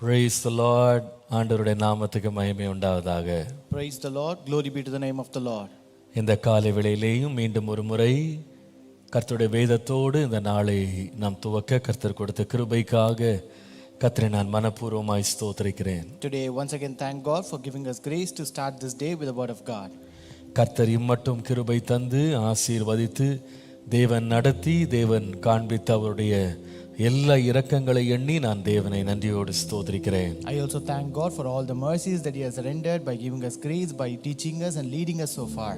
Praise the Lord. ஆண்டவருடைய நாமத்துக்கு மகிமை உண்டாவதாக. Praise the Lord. Glory be to the name of the Lord. இந்த காலை வேளையிலேயும் மீண்டும் ஒரு முறை கர்த்தருடைய வேதத்தோடு இந்த நாளை நாம் துவக்க கர்த்தர் கொடுத்த கிருபைக்காக கர்த்தரை நான் மனப்பூர்வமாய் ஸ்தோத்திரிக்கிறேன். Today once again thank God for giving us grace to start this day with the word of God. கர்த்தர் இம்மட்டும் கிருபை தந்து ஆசீர்வதித்து தேவன் நடத்தி தேவன் காண்பித்த அவருடைய எல்லா இரக்கங்களை எண்ணி நான் தேவனை நன்றியோடு ஸ்தோத்திரிக்கிறேன். I also thank God for all the mercies that He has rendered by giving us grace, by teaching us and leading us so far.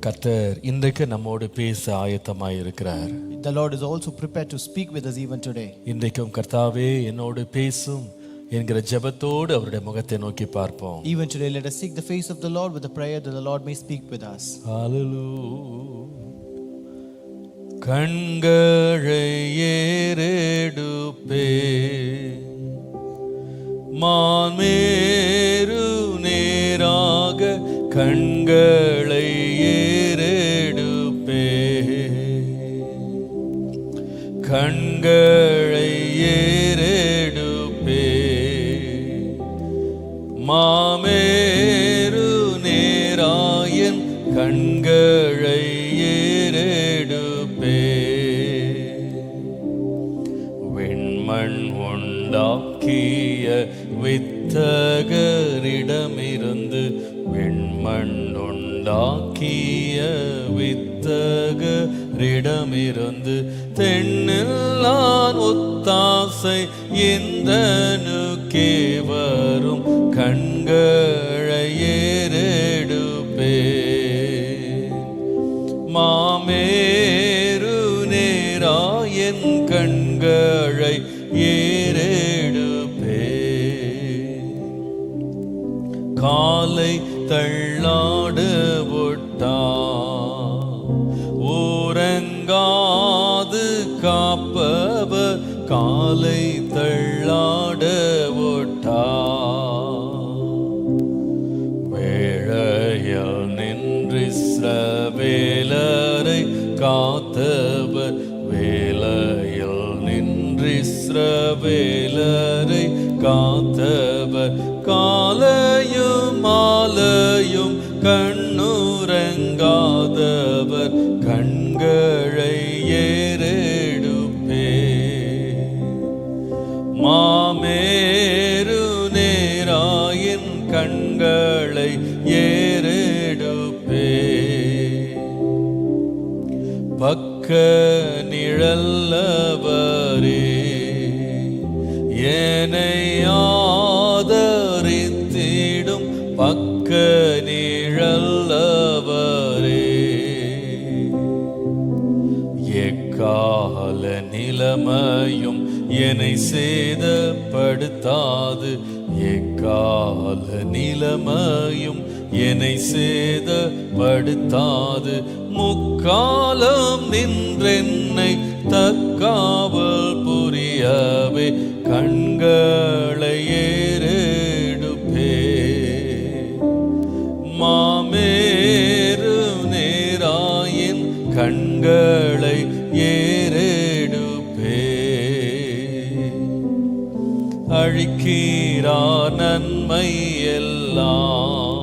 கர்த்தர் இன்றைக்கு நம்மோடு பேச ஆயத்தமாய் இருக்கிறார். The Lord is also prepared to speak with us even today. இன்றைக்கும் கர்த்தாவே என்னோடு பேசும் என்கிற ஜெபத்தோடு அவருடைய முகத்தை நோக்கி பார்ப்போம். Even today let us seek the face of the Lord with a prayer that the Lord may speak with us. Hallelujah. கண்களை ஏறெடுப்பே மான்மேரு நேராக கண்களை ஏறெடுப்பே கண்களை ஏறெடுப்பே மாமேரு நேராயன் கண்களை ஏறெடுப்பே வெண்மண் உண்டாக்கிய வித்தகரிடமிருந்து வெண்மண் உண்டாக்கிய வித்தகரிடமிருந்து தென்னெல்லாம் ஒத்தாசை எந்தனுக்கே வரும் கண்களை ஏறெடுப்பே மாமேரு நேராயன் கண்களை ஏறெடுப்பே காலை தள்ளாடு விட்டா ஊரங்காது காப்பவர் காலை தள்ளாட விட்டா வேளையில் நின்று இஸ்ரவேலரை காத்தவர் வேளையில் நின்று இஸ்ரவேலரை காத்தவர் காலையும் மாலையும் கண்ணுறங்காதவர் கண்களை ஏறெடுப்பே மாமேரு நேராயின் கண்களை ஏறெடுப்பே பக்க நிழல்லவரே என்னை ஆதரித்திடும் பக்க நிழல்லவரே எக்கால நிலைமையும் என்னை சேதப்படுத்தாது எக்கால நிலைமையும் என்னை சேதப்படுத்தாது முக்காலம் நின்றென்னை தக்காவல் புரியவே கண்களை ஏறெடுப்பே மாமேரு நேராயின் கண்களை ஏறெடுப்பே அழிக்கிறார் நன்மை எல்லாம்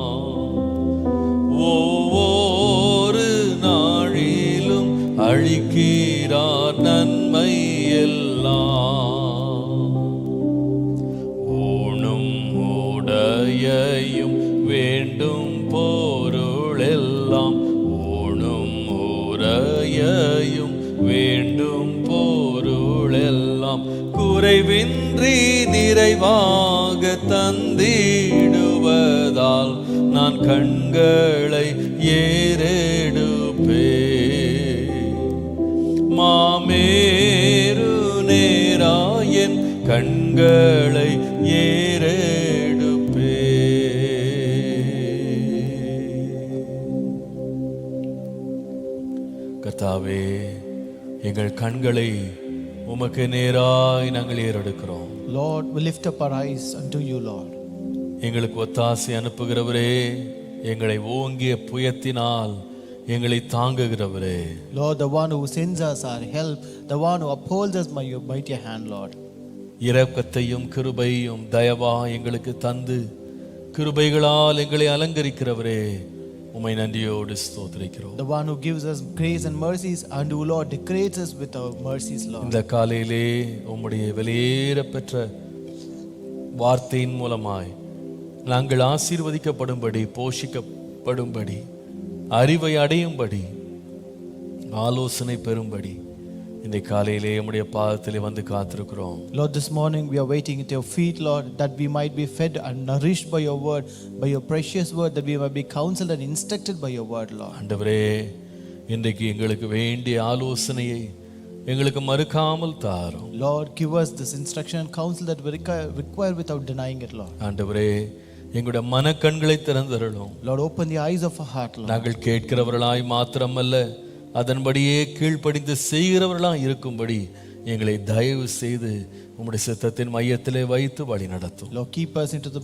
ஒவ்வொரு நாளிலும் அழிக்கிறார் நன்மை எல்லாம் ஊனும் உடையையும் வேண்டும் பொருளெல்லாம் ஊனும் உடையையும் வேண்டும் பொருளெல்லாம் குறைவின்றி நிறைவாக தந்திடுவதால் நான் கண்களை ஏறெடுப்பே மாமேரு நேராயன் கண்களை ஏறெடுப்பே. கர்த்தாவே எங்கள் கண்களை உமக்கு நேராய் நாங்கள் ஏறெடுக்கிறோம். Lord, we lift up our eyes unto you, Lord. எங்களுக்கு ஒத்தாசை அனுப்புகிறவரே, எங்களை ஓங்கிய புயத்தினால் எங்களை தாங்குகிறவரே. Lord, the one who sends us our help, the one who upholds us by your mighty hand, Lord. இரக்கத்தையும் கிருபையும் தயவா எங்களுக்கு தந்து கிருபைகளால் எங்களை அலங்கரிக்கிறவரே, உம்மை நன்றியோடு ஸ்தோத்திரிக்கிறோம். The one who gives us grace and mercies, and who, Lord, decorates us with our mercies, Lord. இந்த காலையிலே உம்முடைய வெளியேற பெற்ற வார்த்தையின் மூலமாய் நாங்கள் ஆசீர்வதிக்கப்படும்படி, போஷிக்கப்படும்படி, அறிவை அடையும்படி, ஆலோசனை பெறும்படி இந்த காலையிலே உம்முடைய பாதத்திலே வந்து காத்திருக்கிறோம். Lord, this morning we are waiting at your feet, Lord, that we might be fed and nourished by your word, by your precious word, that we might be counseled and instructed by your word, Lord. ஆண்டவரே, இன்றைக்கு எங்களுக்கு வேண்டிய ஆலோசனையை எங்களுக்கு மறுக்காமல் தாரும். Lord, give us this instruction and counsel that we require without denying it, Lord. ஆண்டவரே, எங்களுடைய மனக்கண்களை திறந்தருளும். Lord, open the eyes of our heart, Lord. நாங்கள் கேட்கிறவர்களாய் மாத்திரமல்ல, அதன்படியே கீழ்ப்படிந்து செய்கிறவர்களாய் இருக்கும்படி எங்களை தயவு செய்து உம்முடைய சித்தத்தின் மையத்திலே வைத்து வழி நடத்தும். Lord, keep us into the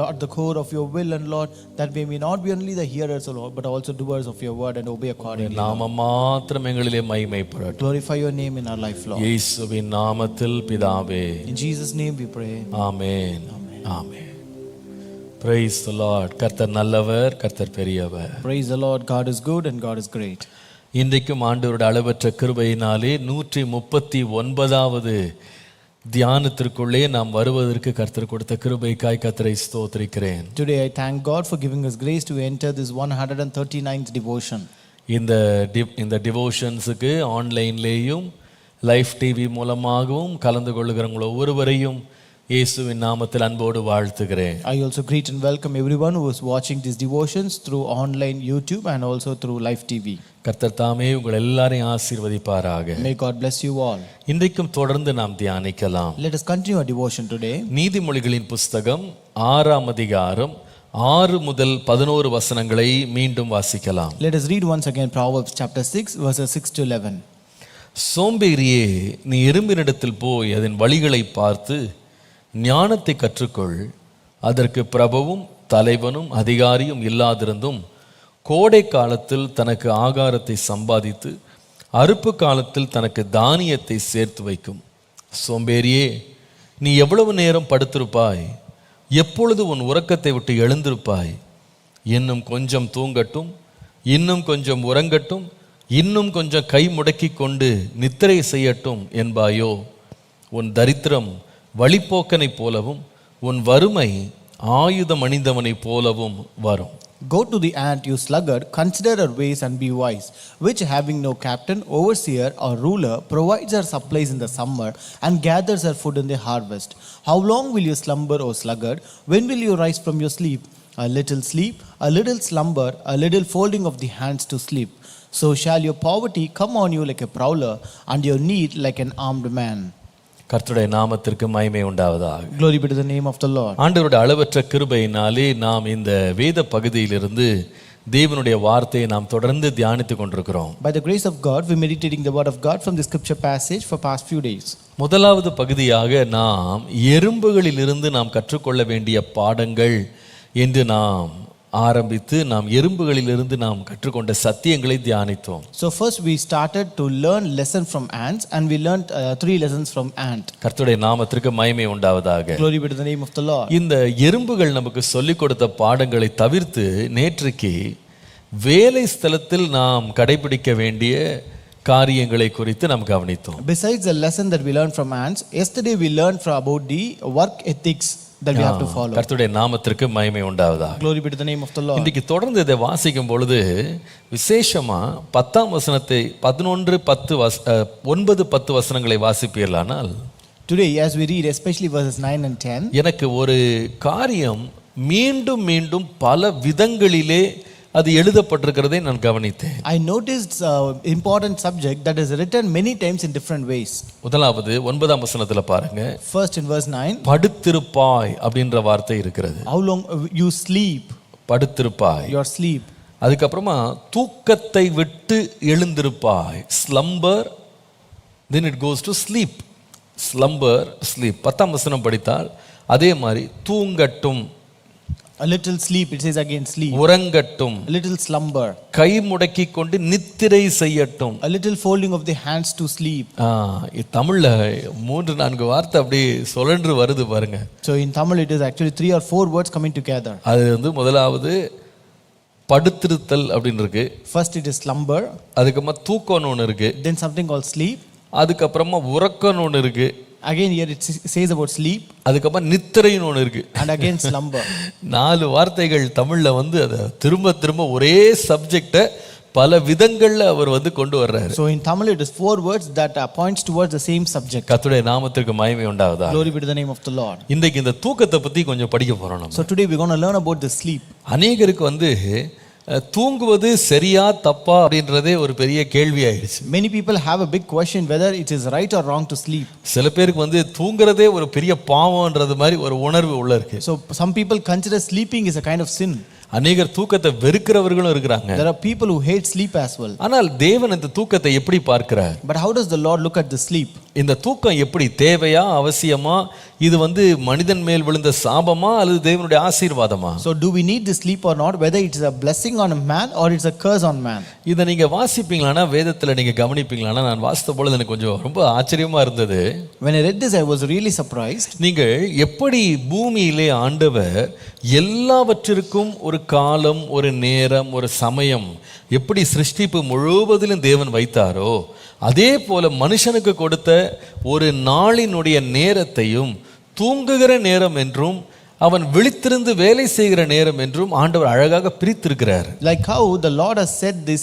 at the core of your will, and Lord, that we may not be only the hearers, Lord, but also doers of your word and obey accordingly. நாமம் மாத்திரம் எங்களிலே மகிமைப்படட்டும். Glorify your name in our life, Lord. இயேசுவின் நாமத்தில் பிதாவே, In Jesus' name we pray. Amen. Amen. Praise the Lord. கர்த்தர் நல்லவர், கர்த்தர் பெரியவர். Praise the Lord. God is good and God is great. இன்றைக்கும் ஆண்டவருடைய அளவற்ற கிருபையினாலே 139வது தியானத்திற்குள்ளே நாம் வருவதற்கு கர்த்தர் கொடுத்த கிருபைக்காய் கர்த்தரை ஸ்தோத்திரிக்கிறேன். Today I thank God for giving us grace to enter this 139th devotion. இந்த டிவோஷன்ஸுக்கு ஆன்லைன்லேயும் லைஃப் டிவி மூலமாகவும் கலந்து கொள்ளுகிறவங்க ஒவ்வொருவரையும் இயேசுவின் நாமத்தில் அன்போடு வாழ்த்துகிறேன். I also greet and welcome everyone who is watching these devotions through online YouTube and also through live TV. கர்த்தர் தாமே உங்கள் எல்லாரையும் ஆசீர்வதிப்பாராக. May God bless you all. இன்றைக்கும் தொடர்ந்து நாம் தியானிக்கலாம். Let us continue our devotion today. நீதிமொழிகளின் புஸ்தகம் 6ஆம் அதிகாரம் 6 முதல் 11 வசனங்களை மீண்டும் வாசிக்கலாம். Let us read once again Proverbs chapter 6 verses 6 to 11. சோம்பேறியே, நீ எறும்பினிடத்தில் போய் அதன் வழிகளை பார்த்து ஞானத்தை கற்றுக்கொள். அதற்கு பிரபுவும் தலைவனும் அதிகாரியும் இல்லாதிருந்தும் கோடை காலத்தில் தனக்கு ஆகாரத்தை சம்பாதித்து அறுப்பு காலத்தில் தனக்கு தானியத்தை சேர்த்து வைக்கும். சோம்பேறியே, நீ எவ்வளவு நேரம் படுத்திருப்பாய்? எப்பொழுது உன் உறக்கத்தை விட்டு எழுந்திருப்பாய்? இன்னும் கொஞ்சம் தூங்கட்டும், இன்னும் கொஞ்சம் உறங்கட்டும், இன்னும் கொஞ்சம் கை முடக்கி கொண்டு நித்திரை செய்யட்டும் என்பாயோ? உன் தரித்திரம் வழிப்போக்கனை போலவும் உன் வறுமை ஆயுதம் அணிந்தவனை போலவும் வரும். Go to the ant, you sluggard, consider her ways and be wise, which having no captain, overseer or ruler, provides her supplies in the summer and gathers her food in the harvest. How long will you slumber, O sluggard? When will you rise from your sleep? A little sleep, a little slumber, a little folding of the hands to sleep. So shall your poverty come on you like a prowler, and your need like an armed man. கர்த்தருடைய நாமத்திற்கு மகிமை உண்டாவதாக. Glory be to the name of the Lord. ஆண்டவருடைய அளவற்ற கிருபையினாலே நாம் இந்த வேத பகுதியிலிருந்து தேவனுடைய வார்த்தையை நாம் தொடர்ந்து தியானித்துக் கொண்டிருக்கிறோம். By the grace of God, we are meditating the word of God from the scripture passage for past few days. முதலாவது பகுதியாக நாம் எறும்புகளிலிருந்து நாம் கற்றுக்கொள்ள வேண்டிய பாடங்கள் என்று நாம் ஆரம்பித்து நாம் எறும்புகளிலிருந்து நாம் கற்றுக்கொண்ட சத்தியங்களை தியானித்தோம். So first we started to learn lesson from ants, and we learned 3 lessons from ant. கர்த்தருடைய நாமத்திற்கு மகிமை உண்டாவதாக. Glory be to the name of the Lord. இந்த எறும்புகள் நமக்கு சொல்லிக் கொடுத்த பாடங்களை தவிர்த்து நேற்றைக்கு வேலை ஸ்தலத்தில் நாம் கடைபிடிக்க வேண்டிய காரியங்களை குறித்து நாம் கவனித்தோம். Besides the lesson that we learned from ants, yesterday we learned about the work ethics that we have to follow. கர்த்தருடைய நாமத்திற்கு மகிமை உண்டாவதாக. Glory be to the name of the Lord. இன்றைக்கு தொடர்ந்து இதை வாசிக்கும் பொழுது விசேஷமா 10ஆம் வசனத்தை 11 10 9 10 வசனங்களை வாசிப்பீர்களானால், Today as we read especially verses 9 and 10, எனக்கு ஒரு காரியம் மீண்டும் மீண்டும் பல விதங்களிலே அது எழுதப்பட்டிருக்கிறதை நான் கவனித்தேன். I noticed important subject that is written many times in different ways. முதலாவது 9ஆம் வசனத்துல பாருங்க. First in verse 9, படுத்திருப்பாய் அப்படின்ற வார்த்தை இருக்கிறது. how long you sleep, படுத்திருப்பாய். your sleep. அதுக்கப்புறமா தூக்கத்தை விட்டு எழுந்திருப்பாய், slumber. then it goes to sleep, slumber, sleep. 10ஆம் வசனம் படித்தால் அதே மாதிரி தூங்கட்டும். A little sleep, it says again sleep. உறங்கட்டும், A little slumber. கை முடக்கிக் கொண்டு நித்திரை செய்யட்டும். A little folding of the hands to sleep. தமிழ்ல 3-4 வார்த்தை அப்படி சுழன்று வருது பாருங்க. So in Tamil it is actually 3 or 4 words coming together. அது முதலாவது படுத்திருத்தல் அப்படின்னு இருக்கு. First it is slumber. அதுக்கப்புறமா தூக்கம்னு ஒன்று இருக்கு. Then something called sleep. அதுக்கப்புறமா உறக்கம்னு ஒன்று இருக்கு. Again here it says about sleep. அதுக்கப்புறம் நித்திரைன்னு ஒன்று இருக்கு. And again slumber. 4 வார்த்தைகள் தமிழ்ல அதை திரும்ப திரும்ப ஒரே சப்ஜெக்டை பல விதங்கள்ல அவர் கொண்டு வர்றாரு. So in Tamil it is 4 words that points towards the same subject. கர்த்தருடைய நாமத்திற்கு மகிமை உண்டாவதாக. Glory be to the name of the Lord. இன்றைக்கு இந்த தூக்கத்தை பத்தி கொஞ்சம் படிக்க போறோம் நம்ம. So today we are going to learn about the sleep. அநேகருக்கு தூங்குவது சரியா தப்பா அப்படின்றதே ஒரு பெரிய கேள்வி ஆயிடுச்சு. Many people have a big question whether it is right or wrong to sleep. சில பேருக்கு தூங்குறதே ஒரு பெரிய பாவம்ன்றது மாதிரி ஒரு உணர்வு உள்ள இருக்கு. So some people consider sleeping is a kind of sin. அநேகர் தூக்கத்தை வெறுக்கிறவர்களும் இருக்கிறாங்க. There are people who hate sleep as well. ஆனால் தேவன் இந்த தூக்கத்தை எப்படி பார்க்கிறார்? But how does the Lord look at the sleep? இந்த தூக்கம் எப்படி தேவையா அவசியமா? இது மனிதன் மேல் விழுந்த சாபமா அல்லது தேவனுடைய ஆசீர்வாதமா? So do we need the sleep or not, whether it is a blessing on a man or it's a curse on man? இத நீங்க வாசிப்பீங்களானா, வேதத்துல நீங்க கவனிப்பீங்களானா, நான் வாசித்த பொழுது எனக்கு கொஞ்சம் ரொம்ப ஆச்சரியமா இருந்தது. When I read this I was really surprised. நீங்கள் எப்படி பூமியிலே ஆண்டவர் எல்லாவற்றிற்கும் ஒரு காலம், ஒரு நேரம், ஒரு சமயம் எப்படி சிருஷ்டிப்பு முழுவதிலும் தேவன் வைத்தாரோ, அதே போல மனுஷனுக்கு கொடுத்த ஒரு நாளினுடைய நேரத்தையும் தூங்குகிற நேரம் என்றும் அவன் விழித்திருந்து வேலை செய்கிற நேரம் என்றும் ஆண்டவர் அழகாக பிரித்திருக்கிறார். Like how the Lord has set the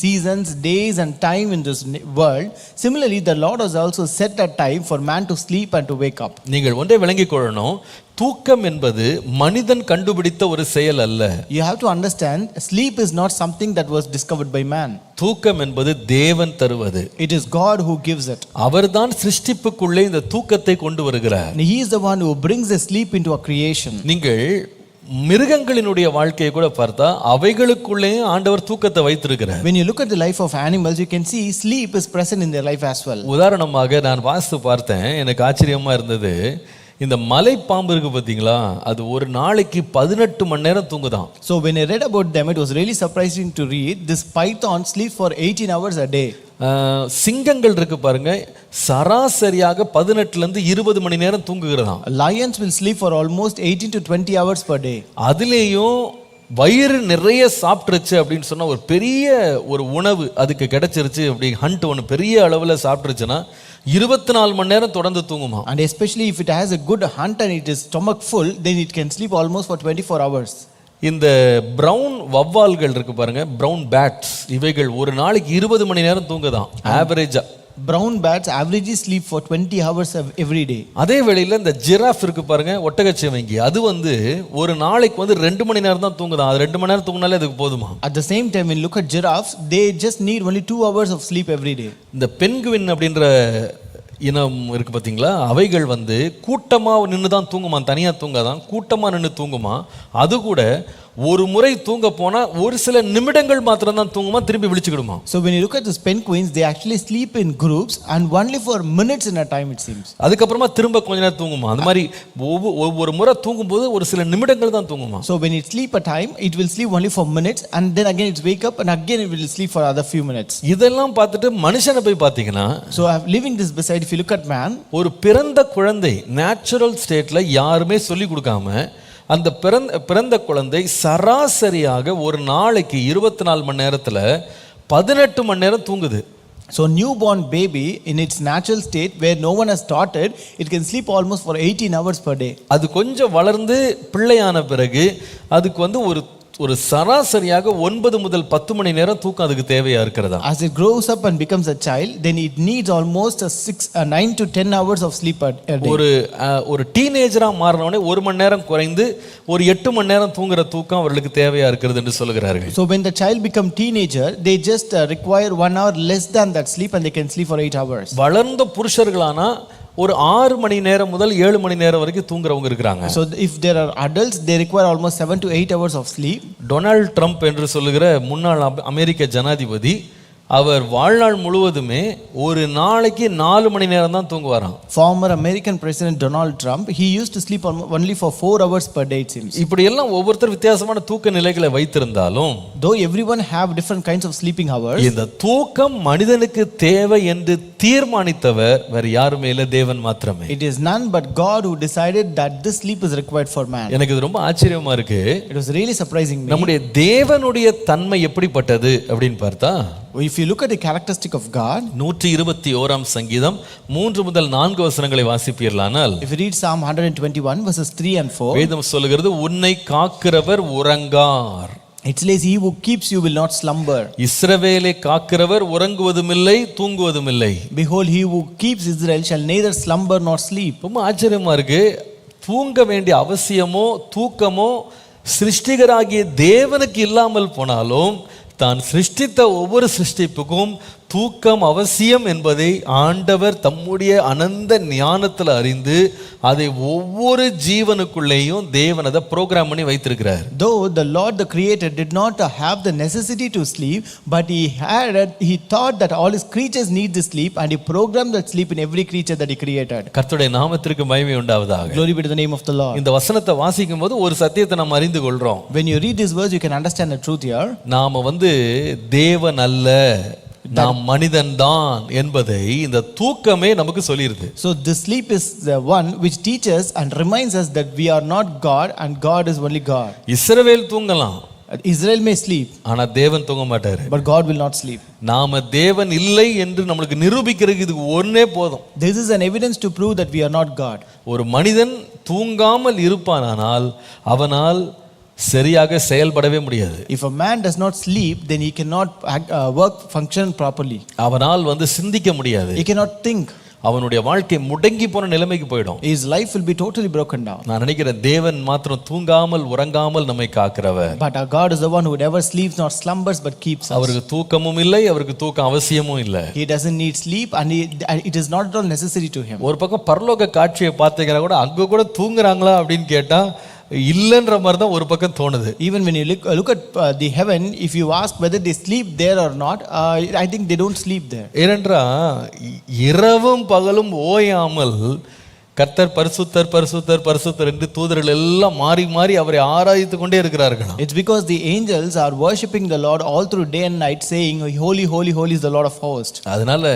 seasons, days and time in this world, similarly the Lord has also set a time for man to sleep and to wake up. நீங்கள் ஒன்றை விளங்கிக் கொள்ளணும், தூக்கம் என்பது மனிதன் கண்டுபிடித்த ஒரு செயல் அல்ல. You have to understand, sleep is not something that was discovered by man. தூக்கம் என்பது தேவன் தருவது. It is God who gives it. அவர்தான் சிருஷ்டிப்புக்குள்ளே இந்த தூக்கத்தை கொண்டு வருகிறார். And he is the one who brings the sleep into a creation. நீங்கள் மிருகங்களினுடைய வாழ்க்கையை கூட பார்த்தா அவைகளுக்குள்ளே ஆண்டவர் தூக்கத்தை வைத்திருக்கிறார். When you look at the life of animals, you can see sleep is present in their life as well. உதாரணமாக நான் வாசித்து பார்த்தேன், எனக்கு ஆச்சரியமா இருந்தது. இந்த மலை பாம்பு இருக்கு பாத்தீங்களா, அது ஒரு நாளைக்கு 18 மணி நேரம் தூங்குதான். So when I read about them, it was really surprising to read this python sleeps for 18 hours a day. சிங்கங்கள் இருக்கு பாருங்க, சராசரியாக 18 ல இருந்து 20 மணி நேரம் தூங்குகிறதாம். Lions will sleep for almost 18 to 20 hours per day. அதுலேயும் வயிறு நிறைய சாப்பிட்டுருச்சு அப்படின்னு சொன்னா, ஒரு பெரிய ஒரு உணவு அதுக்கு கிடைச்சிருச்சு அப்படி ஹண்ட் ஒன்று பெரிய அளவில் சாப்பிட்டுருச்சுன்னா 24 மணி நேரம் தொடர்ந்து தூங்குமா. And especially if it has a good hunt and it is stomach full, then it can sleep almost for 24 hours. இந்த பிரவுன் வவ்வால்கள் இருக்கு பாருங்க, பிரவுன் பேட்ஸ், இவைகள் ஒரு நாளைக்கு 20 மணி நேரம் தூங்குதான் ஆவரேஜா. Brown bats averagely sleep for 20 hours every day. அதே வேளையில இந்த ஜிராஃப் இருக்கு பாருங்க, ஒட்டகச்சிவிங்கி, அது ஒரு நாளைக்கு 2 மணி நேரம் தான் தூங்குதான். அது 2 மணி நேரம் தூங்கினாலே அதுக்கு போதுமா. At the same time, when you look at giraffes, they just need only 2 hours of sleep every day. இந்த பென்குவின் அப்படின்ற இனம் இருக்கு பார்த்தீங்களா, அவைகள் கூட்டமாக நின்று தான் தூங்குமா, தனியாக தூங்காதான், கூட்டமாக நின்று தூங்குமா. அது கூட ஒரு முறை தூங்க போனா ஒரு சில நிமிடங்கள் மாத்திரம் தான் தூங்குமா, திரும்பி விழிச்சுக்கிடுமா. So when you look at the penguins, they actually sleep in groups and only for minutes in a time it seems. அதுக்கப்புறமா திரும்ப கொஞ்ச நேரம் தூங்குமா. அந்த மாதிரி ஒவ்வொரு முறை தூங்கும்போது ஒரு சில நிமிடங்கள் தான் தூங்குமா. So when it sleep a time, it will sleep only for minutes and then again it wake up and again it will sleep for other few minutes. இதெல்லாம் பார்த்துட்டு மனுஷனை போய் பார்த்தீங்கன்னா, so I am leaving this beside, if you look at man, ஒரு பிறந்த குழந்தை natural ஸ்டேட்ல யாருமே சொல்லி கொடுக்காம அந்த பிறந்த குழந்தை சராசரியாக ஒரு நாளைக்கு 24 மணி நேரத்தில் 18 மணி நேரம் தூங்குது. So newborn baby in its natural state where no one has taught it, it can sleep almost for 18 hours per day. அது கொஞ்சம் வளர்ந்து பிள்ளையான பிறகு அதுக்கு ஒரு சராசரியாக 9 முதல் 10 மணி நேரம் தூக்கம் அதுக்கு தேவையா இருக்கிறதா. As it grows up and becomes a child, then it needs almost 9 to 10 hours of sleep a day. ஒரு டீனேஜரா மாறினோடனே 1 மணி நேரம் குறைந்து ஒரு 8 மணி நேரம் தூங்குற தூக்கம் அவர்களுக்கு தேவையா இருக்கிறது என்று சொல்கிறார்கள். So when the child become teenager, they just require 1 hour less than that sleep and they can sleep for 8 hours. வளர்ந்த புருஷர்களானா ஒரு 6 மணி நேரம் முதல் 7 மணி நேரம் வரைக்கும் தூங்குறவங்க இருக்காங்க. So if there are adults, they require almost 7 to 8 hours of sleep. Donald Trump என்று சொல்லுகிற முன்னாள் அமெரிக்க ஜனாதிபதி அவர் வாழ்நாள் முழுவதுமே ஒரு நாளைக்கு 4 மணி நேரம் தான் தூங்குவாராம். Former American President Donald Trump, he used to sleep only for 4 hours per day it seems. இப்படி எல்லாம் ஒவ்வொருத்தர் வித்தியாசமான தூக்க நிலைகளை வைத்திருந்தாலும் Though everyone have different kinds of sleeping hours, இந்த தூக்கம் மனிதனுக்கு தேவை என்று தீர்மானித்தவர் வேற யாருமே இல்ல, தேவன் மாத்திரமே. it is none but God who decided that this sleep is required for man. எனக்கு இது ரொம்ப ஆச்சரியமா இருக்கு. It was really surprising me. நம்முடைய தேவனுடைய தன்மை எப்படிப்பட்டது அப்படின்னு பார்த்தா, If you look at the characteristic of God, 121ஆம் சங்கீதம் 3 முதல் 4 வசனங்களை வாசிப்பீர்களானால், if you read Psalm 121 verses 3 and 4, வேதம் சொல்லுகிறது, உன்னை காக்கிறவர் உறங்கார். it says, he who keeps you will not slumber. இஸ்ரவேலை காக்கிறவர் உறங்குவதுமில்லை தூங்குவதுமில்லை. Behold, he who keeps Israel shall neither slumber nor sleep. ரொம்ப ஆச்சரியமா இருக்கு. தூங்க வேண்டிய அவசியமோ தூக்கமோ சிருஷ்டிகராகிய தேவனுக்கு இல்லாமல் போனாலும் தான் சிருஷ்டித்த ஒவ்வொரு சிருஷ்டிப்புக்கும் தூக்கம் அவசியம் என்பதை ஆண்டவர் தம்முடைய அனந்த ஞானத்தில் அறிந்து அதை ஒவ்வொரு ஜீவனுக்குள்ளேயும் தேவன் அதை ப்ரோக்ராம் பண்ணி வைத்திருக்கிறார். Though the Lord the Creator did not have the necessity to sleep, but he thought that all his creatures need the sleep, and he programmed that sleep in every creature that he created. கர்த்தருடைய நாமத்திற்கு மகிமை உண்டாவதாக. Glory be to the name of the Lord. இந்த வசனத்தை வாசிக்கும் போது ஒரு சத்தியத்தை நாம் அறிந்து கொள்றோம். When you read this verse, you can understand the truth here. நாம தேவன் அல்ல, நாம் மனிதன் தான் என்பதை இந்த தூக்கமே நமக்கு சொல்லிருது. So this sleep is the one which teaches and reminds us that we are not God and God is only God. இஸ்ரவேல் தூங்கலாம், Israel may sleep, ஆனா தேவன் தூங்க மாட்டாரு. but God will not sleep. நாம தேவன் இல்லை என்று நமக்கு நிரூபிக்கிறதுக்கு இதுக்கு ஒண்ணே போதும். This is an evidence to prove that we are not God. ஒரு மனிதன் தூங்காமல் இருப்பானால் அவனால் சரியாக செயல்படவே முடியாது. If a man does not sleep, then he cannot function properly. அவனால் சிந்திக்க முடியாது. He cannot think. அவனுடைய வாழ்க்கை முடங்கி போன நிலைமைக்கு போய்டும். His life will be totally broken down. நான் நினைக்கிறேன் தேவன் மாத்திரம் தூங்காமல் உறங்காமல் நம்மை காக்கிறவர். But our God is the one who never sleeps nor slumbers but keeps us. அவருக்கு தூக்கமும் இல்லை, அவருக்கு தூக்கம் அவசியமும் இல்லை. He doesn't need sleep and it is not at all necessary to him. ஒரு பக்கம் பரலோக காட்சியை பார்த்தீங்கன்னா கூட அங்க கூட தூங்குறாங்களா அப்படின்னு கேட்டா இல்லன்ற மாதிரி தான் ஒரு பக்கம் தோணுது. Even when you look at the heaven, if you ask whether they sleep there or not, I think they don't sleep there. ஏனென்றா இரவும் பகலும் ஓயாமல் கர்த்தர் பரிசுத்தர் பரிசுத்தர் பரிசுத்தர் என்று தூதர்கள் எல்லாம் மாறி மாறி அவரை ஆராதித்து கொண்டே இருக்கிறார்கள். It's because the angels are worshiping the Lord all through day and night, saying, holy holy holy is the Lord of hosts. அதனால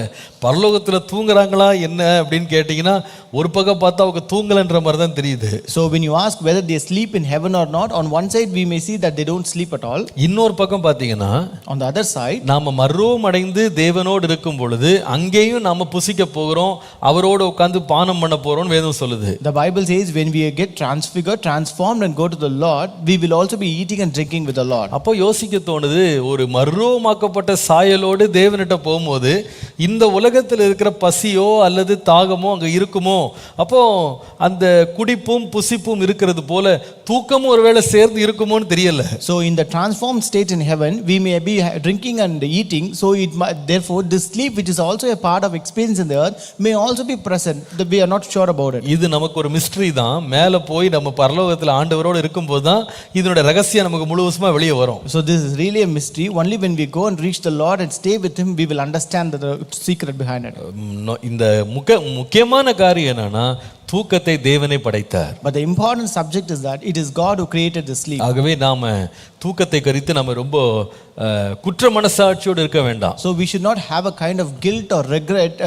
பரலோகத்துல தூங்குறாங்களா என்ன அப்படின்னு கேட்டீங்கன்னா ஒரு பக்கம் பார்த்தா அவங்க தூங்கலன்ற மாதிரி தான் தெரியுது. So when you ask whether they sleep in heaven or not, on one side we may see that they don't sleep at all. இன்னொரு பக்கம் பார்த்தீங்கன்னா on the other side, நாம மறுரூபம் அடைந்து தேவனோடு இருக்கும் பொழுது அங்கேயும் நாம புசிக்க போகிறோம், அவரோடு உட்கார்ந்து பானம் பண்ண போறோம் வேதம் சொல்லுது. The Bible says when we get transfigured, transformed and go to the Lord, we will also be eating and drinking with the Lord. அப்போ யோசிக்க தோணுது, ஒரு மறுரூபமாக்கப்பட்ட சாயலோடு தேவனிட்ட போகும்போது இந்த உலகத்தில் இருக்கிற பசியோ அல்லது தாகமோ அங்க இருக்குமோ? அப்போ அந்த குடிப்பும் புசிப்பும் இருக்கிறது போல தூக்கமும் ஒருவேளை சேர்ந்து இருக்குமோன்னு தெரியல. So in the transformed state in heaven, we may be drinking and eating, so therefore this sleep which is also a part of experience in the earth may also be present, that we are not sure about it. இது நமக்கு ஒரு mystery தான். மேலே போய் நம்ம பரலோகத்தில் ஆண்டவரோடு இருக்கும்போது தான் இதனுடைய ரகசியம் நமக்கு முழுவதுமா வெளியே வரும். So this is really a mystery. Only when we go and reach the Lord and stay with him, we will understand the secret behind it. இந்த முக்கியமான காரியம் என்னன்னா தூக்கத்தை தேவனே படைத்தார். But the important subject is that it is God who created the sleep. ஆகவே நாம தூக்கத்தை குறித்து நம்ம ரொம்ப குற்ற மனசாட்சியோடு இருக்க வேண்டாம். So we should not have a kind of guilt or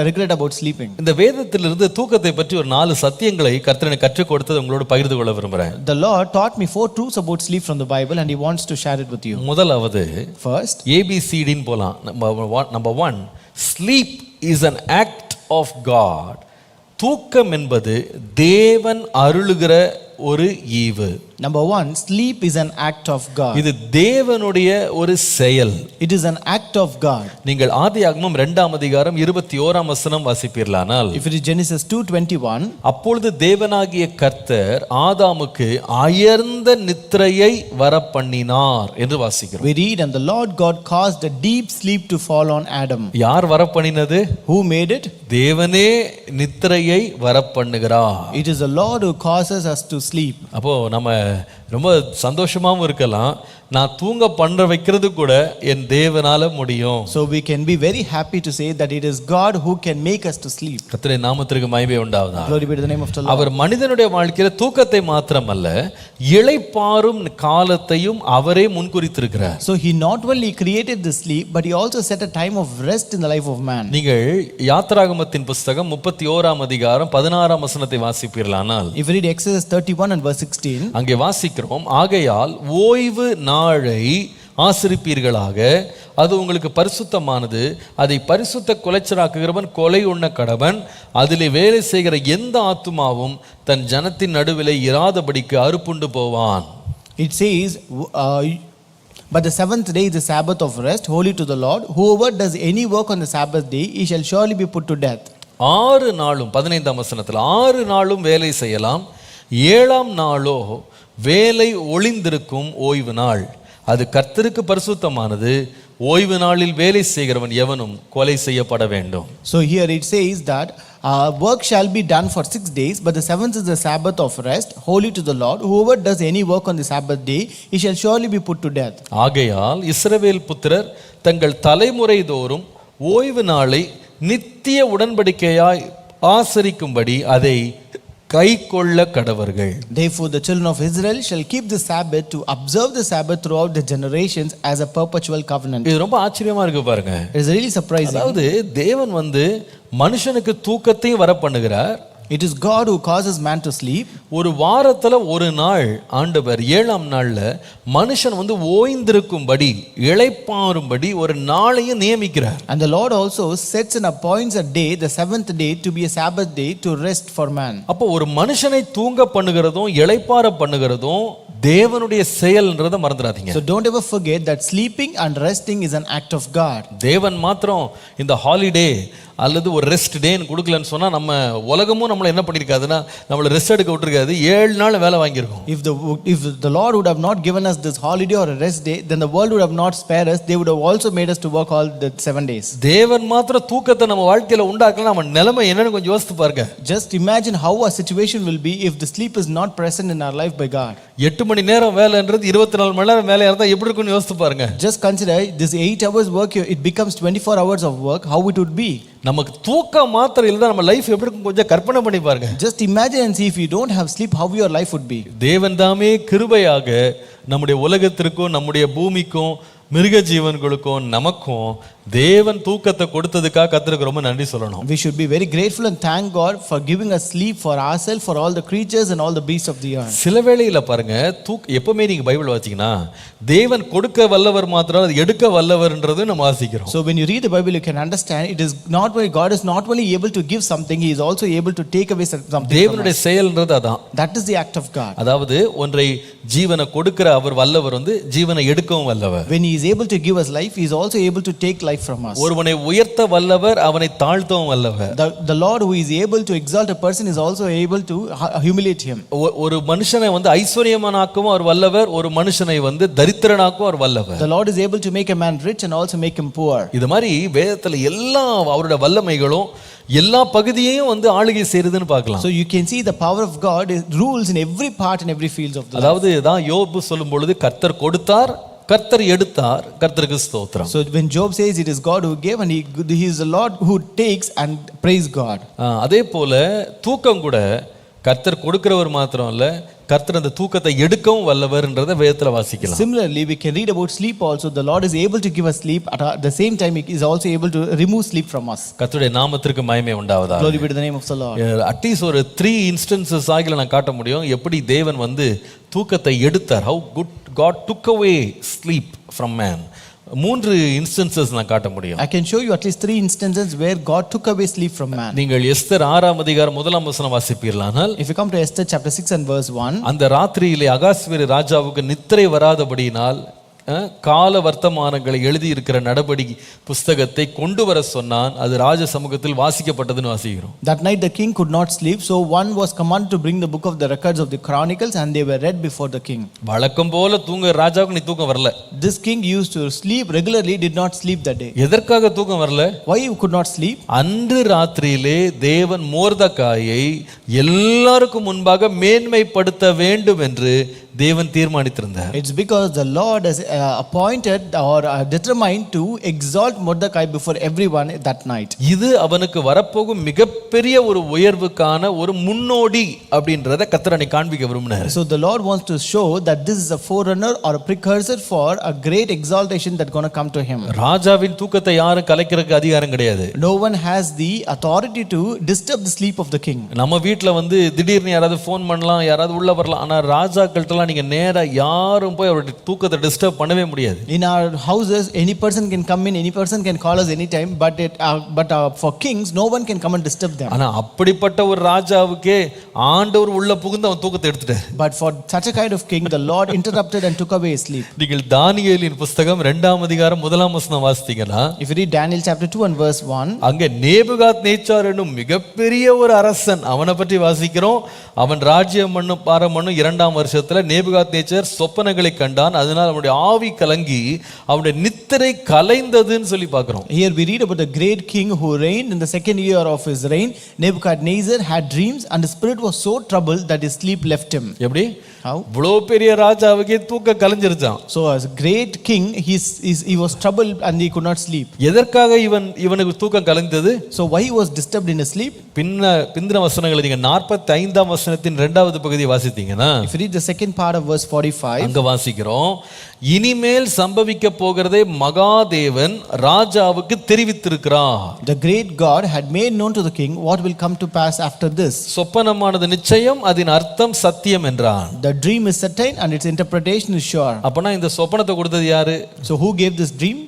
regret about sleeping. இந்த வேதத்திலிருந்து தூக்கத்தை பற்றி ஒரு 4 சத்தியங்களை கர்த்தர் எனக்கு கற்றுக் கொடுத்தது உங்களோடு பகிர்ந்து கொள்ள விரும்புறேன். The Lord taught me 4 truths about sleep from the Bible and he wants to share it with you. முதலாவது first ABCD ன்னு போலாம். Number 1, sleep is an act of God. தூக்கம் என்பது தேவன் அருளுகிற ஒரு ஈவு. Number 1, sleep is an act of God. இது தேவனுடைய ஒரு செயல். It is an act of God. நீங்கள் ஆதியாகமம் 2ஆம் அதிகாரம் 21ஆம் வசனம் வாசிப்பீர்களானால், if it is Genesis 2:21, அப்பொழுது தேவனாகிய கர்த்தர் ஆதாமுக்கு அயர்ந்த நித்திரையை வரப்பண்ணினார் என்று வாசிக்கிறோம். we read, and the Lord God caused a deep sleep to fall on Adam. யார் வரப்பண்ணினது? Who made it? தேவனே நித்திரையை வரப்பண்ணுகிறார். It is the Lord who causes us to sleep. அப்போ நம்ம ரொம்ப சந்தோஷமாவும் இருக்கலாம். நான் தூங்க பண்ற வைக்கிறது கூட என் தேவனால முடியும். So we can be very happy to say that it is God who can make us to sleep. கர்த்தருடைய நாமத்திற்கு மகிமை உண்டாவதாக. Glory be to the name of the Lord. அவர் மனிதனுடைய வாழ்க்கையில தூக்கத்தை மாத்திரமல்ல இளைப்பாறும் காலத்தையும் அவரே முன்குறித்திருக்கிறார். So he not only created the sleep but he also set a time of rest in the life of man. நீங்கள் யாத்திராகமத்தின் புஸ்தகம் 31ஆம் அதிகாரம் 16ஆம் வசனத்தை வாசிப்பீர்களானால், If you read Exodus 31 and verse 16, அங்கே வாசிக்கிறோம், ஆகையால் ஓய்வு நாளை ஆசரிப்பீர்களாக, அது உங்களுக்கு பரிசுத்தமானது, அதை பரிசுத்த குலைச்சலாக்குகிறவன் கொலை உண்ண கடவன், அதிலே வேலை செய்கிற எந்த ஆத்துமாவும் தன் ஜனத்தின் நடுவிலே இராதபடிக்கு அறுப்புண்டு போவான். it says, but the seventh day is the Sabbath of rest, holy to the Lord. Whoever does any work on the Sabbath day, he shall surely be put to death. 6 நாளும் 15ஆம் வசனத்தில் 6 நாளும் வேலை செய்யலாம், 7ஆம் நாளோ வேலை ஒளிந்திருக்கும் ஓய்வு நாள், அது கர்த்தருக்கு பரிசுத்தமானது, ஓய்வு நாளில் வேலை செய்கிறவன் எவனும் கொலை செய்யப்பட வேண்டும். So here it says that work shall be done for 6 days, but the seventh is the Sabbath of rest, holy to the Lord. Whoever does any work on the Sabbath day, he shall surely be put to death. ஆகையால் இஸ்ரவேல் புத்திரர் தங்கள் தலைமுறை தோறும் ஓய்வு நாளை நித்திய உடன்படிக்கையாய் ஆசரிக்கும்படி அதை கை கொள்ள கடவர்கள். Therefore the children of Israel shall keep the Sabbath to observe the Sabbath throughout the generations as a perpetual covenant. இது ரொம்ப ஆச்சரியமா இருக்கு பாருங்க. It is really surprising. அதாவது தேவன் மனுஷனுக்கு தூக்கத்தையும் வர பண்ணுகிறார். It is God who causes man to sleep. ஒரு வாரத்துல ஒரு நாள் ஆண்டவர் 7ஆம் நாள்ல மனுஷன் ஓய்ந்திருக்கும்படி இளைப்பாறும்படி ஒரு நாளையும் நியமிக்கிறார். And the Lord also sets and appoints a day, the seventh day, to be a Sabbath day to rest for man. அப்போ ஒரு மனுஷனை தூங்க பண்ணுகிறதும் இளைப்பாற பண்ணுகிறதும் தேவனுடைய செயல்ன்றதை மறந்துடாதீங்க. So don't ever forget that sleeping and resting is an act of God. தேவன் மாத்திரம் இந்த holiday அல்லது ஒரு ரெஸ்ட் டேன்னு கொடுக்கலன்னு சொன்னா நம்ம உலகமும் நம்மள என்ன பண்ணிருக்காதுன்னா நம்மள ரெஸ்ட் எடுக்க விட்டுருக்காது. 7 நாள் வேலை வாங்கியிருக்கோம். If the Lord would have not given us this holiday or a rest day, then the world would have not spared us. They would have also made us to work all the 7 days. தேவன் மாத்திரம் தூக்கத்தை நம்ம வாழ்க்கையில உண்டாக்கலாம், நம்ம நிலைமை என்னன்னு கொஞ்சம் யோசித்து பாருங்க. Just imagine how our situation will be if the sleep is not present in our life by God. 8 மணி நேரம் வேலைன்றது 24 மணி நேரம் வேலையா இருந்தா எப்படி இருக்கும்னு யோசித்து பாருங்க. Just consider this 8 hours work, it becomes 24 hours of work, how it would be. நமக்கு தூக்கம் மாத்திரம் இல்ல நம்ம லைஃப் எப்படி இருக்கும் கொஞ்சம் கற்பனை பண்ணி பாருங்க. Just imagine and see if you don't have sleep how your life would be. தேவன் தாமே கிருபையாக நம்முடைய உலகத்திற்கும் நம்முடைய பூமிக்கும் மிருக ஜீவன்களுக்கும் நமக்கும் தேவன் தூக்கத்தை கொடுத்ததுக்காக கர்த்தருக்கு ரொம்ப நன்றி சொல்லணும். We should be very grateful and thank God for giving us sleep for ourselves, for all the creatures and all the beasts of the earth. சில வேளையில பாருங்க, எப்பவுமே நீங்க பைபிள் வாசிச்சீங்கன்னா தேவன் கொடுக்க வல்லவர் மாத்திரம் அது எடுக்க வல்லவர்ன்றது நம்ம வாசிக்கிறோம். So when you read the Bible you can understand it is not only God is not only able to give something, he is also able to take away something. தேவனுடைய செயல்ன்றது அதான். That is the act of God. அதாவது ஒன்றை ஜீவனை கொடுக்கிற அவர் வல்லவர் ஜீவனை எடுக்கவும் வல்லவர். When he is able to give us life, he is also able to take life from us. ஒருவனை உயர்த்த வல்லவர் அவனை தாழ்த்தவும் வல்லவர். The Lord who is able to exalt a person is also able to humiliate him. ஒரு மனுஷனை ஐஸ்வரியமானாக்கவும் அவர் வல்லவர், ஒரு மனுஷனை தரித்திரனாக்கவும் அவர் வல்லவர். The Lord is able to make a man rich and also make him poor. இது மாதிரி வேதத்துல எல்லா அவருடைய வல்லமைகளும் எல்லா பகுதியையும் ஆளுகை செய்யறதுன்னு பார்க்கலாம். So you can see the power of God rules in every part and every field of the life. அதாவது தான் யோபு சொல்லும் பொழுது கர்த்தர் கொடுத்தார், கர்த்தர் எடுத்தார், கர்த்தருக்கு ஸ்தோத்திரம். So when Job says it is God who gave and he is the Lord who takes, and praise God. அதே போல தூக்கம் கூட கர்த்தர் கொடுக்கிறவர் மாத்திரம் இல்ல, கர்த்தர் அந்த தூக்கத்தை எடுக்கவும் வல்லவர்ன்றதை வேதத்துல வாசிக்கலாம். Similarly we can read about sleep also. The Lord is able to give us sleep, at the same time he is also able to remove sleep from us. கர்த்தருடைய நாமத்திற்கு மகிமை உண்டாவதாக. Glory be to the name of the Lord. At least ஒரு 3 instances ஆகில நான் காட்ட முடியும் எப்படி தேவன் தூக்கத்தை எடுத்தார். How good God took away sleep from man. 3 instances நான் காட்ட முடியும். I can show you at least 3 instances where God took away sleep from man. நீங்கள் எஸ்தர் 6ஆம் அதிகாரம் 1ஆம் வசனம் வாசிப்பீர்களானால், if you come to Esther chapter 6 and verse 1, அந்த ராத்திரியிலே அகாஸ்வேரு ராஜாவுக்கு நித்திரை வராதபடியினால் கால வர்த்தமானங்களை எழுதி இருக்கிற நடபடி புஸ்தகத்தை கொண்டு வர சொன்னான். அது ராஜ சமூகத்தில் வாசிக்கப்பட்டதுன்னு வாசிக்கிறோம். That night the king could not sleep, so one was commanded to bring the book of the records of the chronicles, and they were read before the king. வழக்கம் போல தூங்க ராஜாவுக்கு தூக்கம் வரல. This king used to sleep regularly, did not sleep that day. எதற்காக தூக்கம் வரல? Why he could not sleep? அன்று ராத்திரியிலே தேவன் மோர்தகாயை எல்லாருக்கும் முன்பாக மேன்மைப்படுத்த வேண்டும் என்று தேவன் தீர்மானித்திருந்தார். It's because the Lord has appointed or determined to exalt Mordecai before everyone that night. இது அவனுக்கு வரப்போகும் மிகப்பெரிய ஒரு உயர்வுக்கான ஒரு முன்னோடி அப்படின்றத கர்த்தர் அன்னைக்கு காண்பிக்க விரும்பினார். So the Lord wants to show that this is a forerunner or a precursor for a great exaltation that's going to come to him. ராஜாவின் தூக்கத்தை யாரும் கலைக்கிறதுக்கு அதிகாரம் கிடையாது. No one has the authority to disturb the sleep of the king. நம்ம வீட்ல வந்து திடீர்னு யாராவது ஃபோன் பண்ணலாம், யாராவது உள்ள வரலாம். ஆனா ராஜாக்கள்ட்டலாம் நீங்க நேரா யாரும் போய் அவருடைய தூக்கத்தை டிஸ்டர்ப் பண்ணவே முடியாது. In our houses any person can come in, any person can call us anytime, but for kings no one can come and disturb them. ஆனா அப்படிப்பட்ட ஒரு ராஜாவுக்கே ஆண்டவர் உள்ள புகுந்து அவன் தூக்கத்தை எடுத்துட்டார். But for such a kind of king the Lord interrupted and took away his sleep. நீங்கள் தானியேலின் புத்தகம் 2ஆம் அதிகாரம் 1ஆம் வசனம் வாசித்தீங்கன்னா, If you read Daniel chapter 2 and verse 1, அங்கே நேபுகாத்நேச்சார் என்னும் மிகப்பெரிய ஒரு அரசன், அவனை பற்றி வாசிக்கிறோம். அவன் ராஜ்யம் பண்ணும் பாரம் பண்ணும் 2ஆம் வருஷத்துல நேபுகாத்நேச்சார் சொப்பனங்களை கண்டான். அதனால் அவனுடைய ஆவி கலங்கி அவனுடைய நித்திரை கலைந்ததுன்னு சொல்லி பார்க்கிறோம். here we read about the great king who reigned in the second year of his reign. Nebuchadnezzar had dreams and his spirit was so troubled that his sleep left him. எப்படி? How? இவ்வளோ பெரிய ராஜாவுக்கே தூக்க கலைஞ்சிருச்சான். So as a great king he was troubled and he could not sleep. எதற்காக இவனுக்கு தூக்கம் கலைந்தது? So why he was disturbed in his sleep? பிந்தின வசனங்களை நீங்க 45ஆம் வசனத்தின் 2வது பகுதியை வாசித்தீங்கன்னா, If you read the second part of verse 45, அங்க வாசிக்கிறோம், இனிமேல் சம்பவிக்க போகிறதை மகாதேவன் ராஜாவுக்கு தெரிவித்திருக்கிறார். the great God had made known to the king what will come to pass after this. சொப்பனமானது நிச்சயம், அதன் அர்த்தம் சத்தியம் என்றான். The dream is certain and its interpretation is sure. அப்பனா இந்த சொப்பனத்தை கொடுத்தது யாரு? So who gave this dream?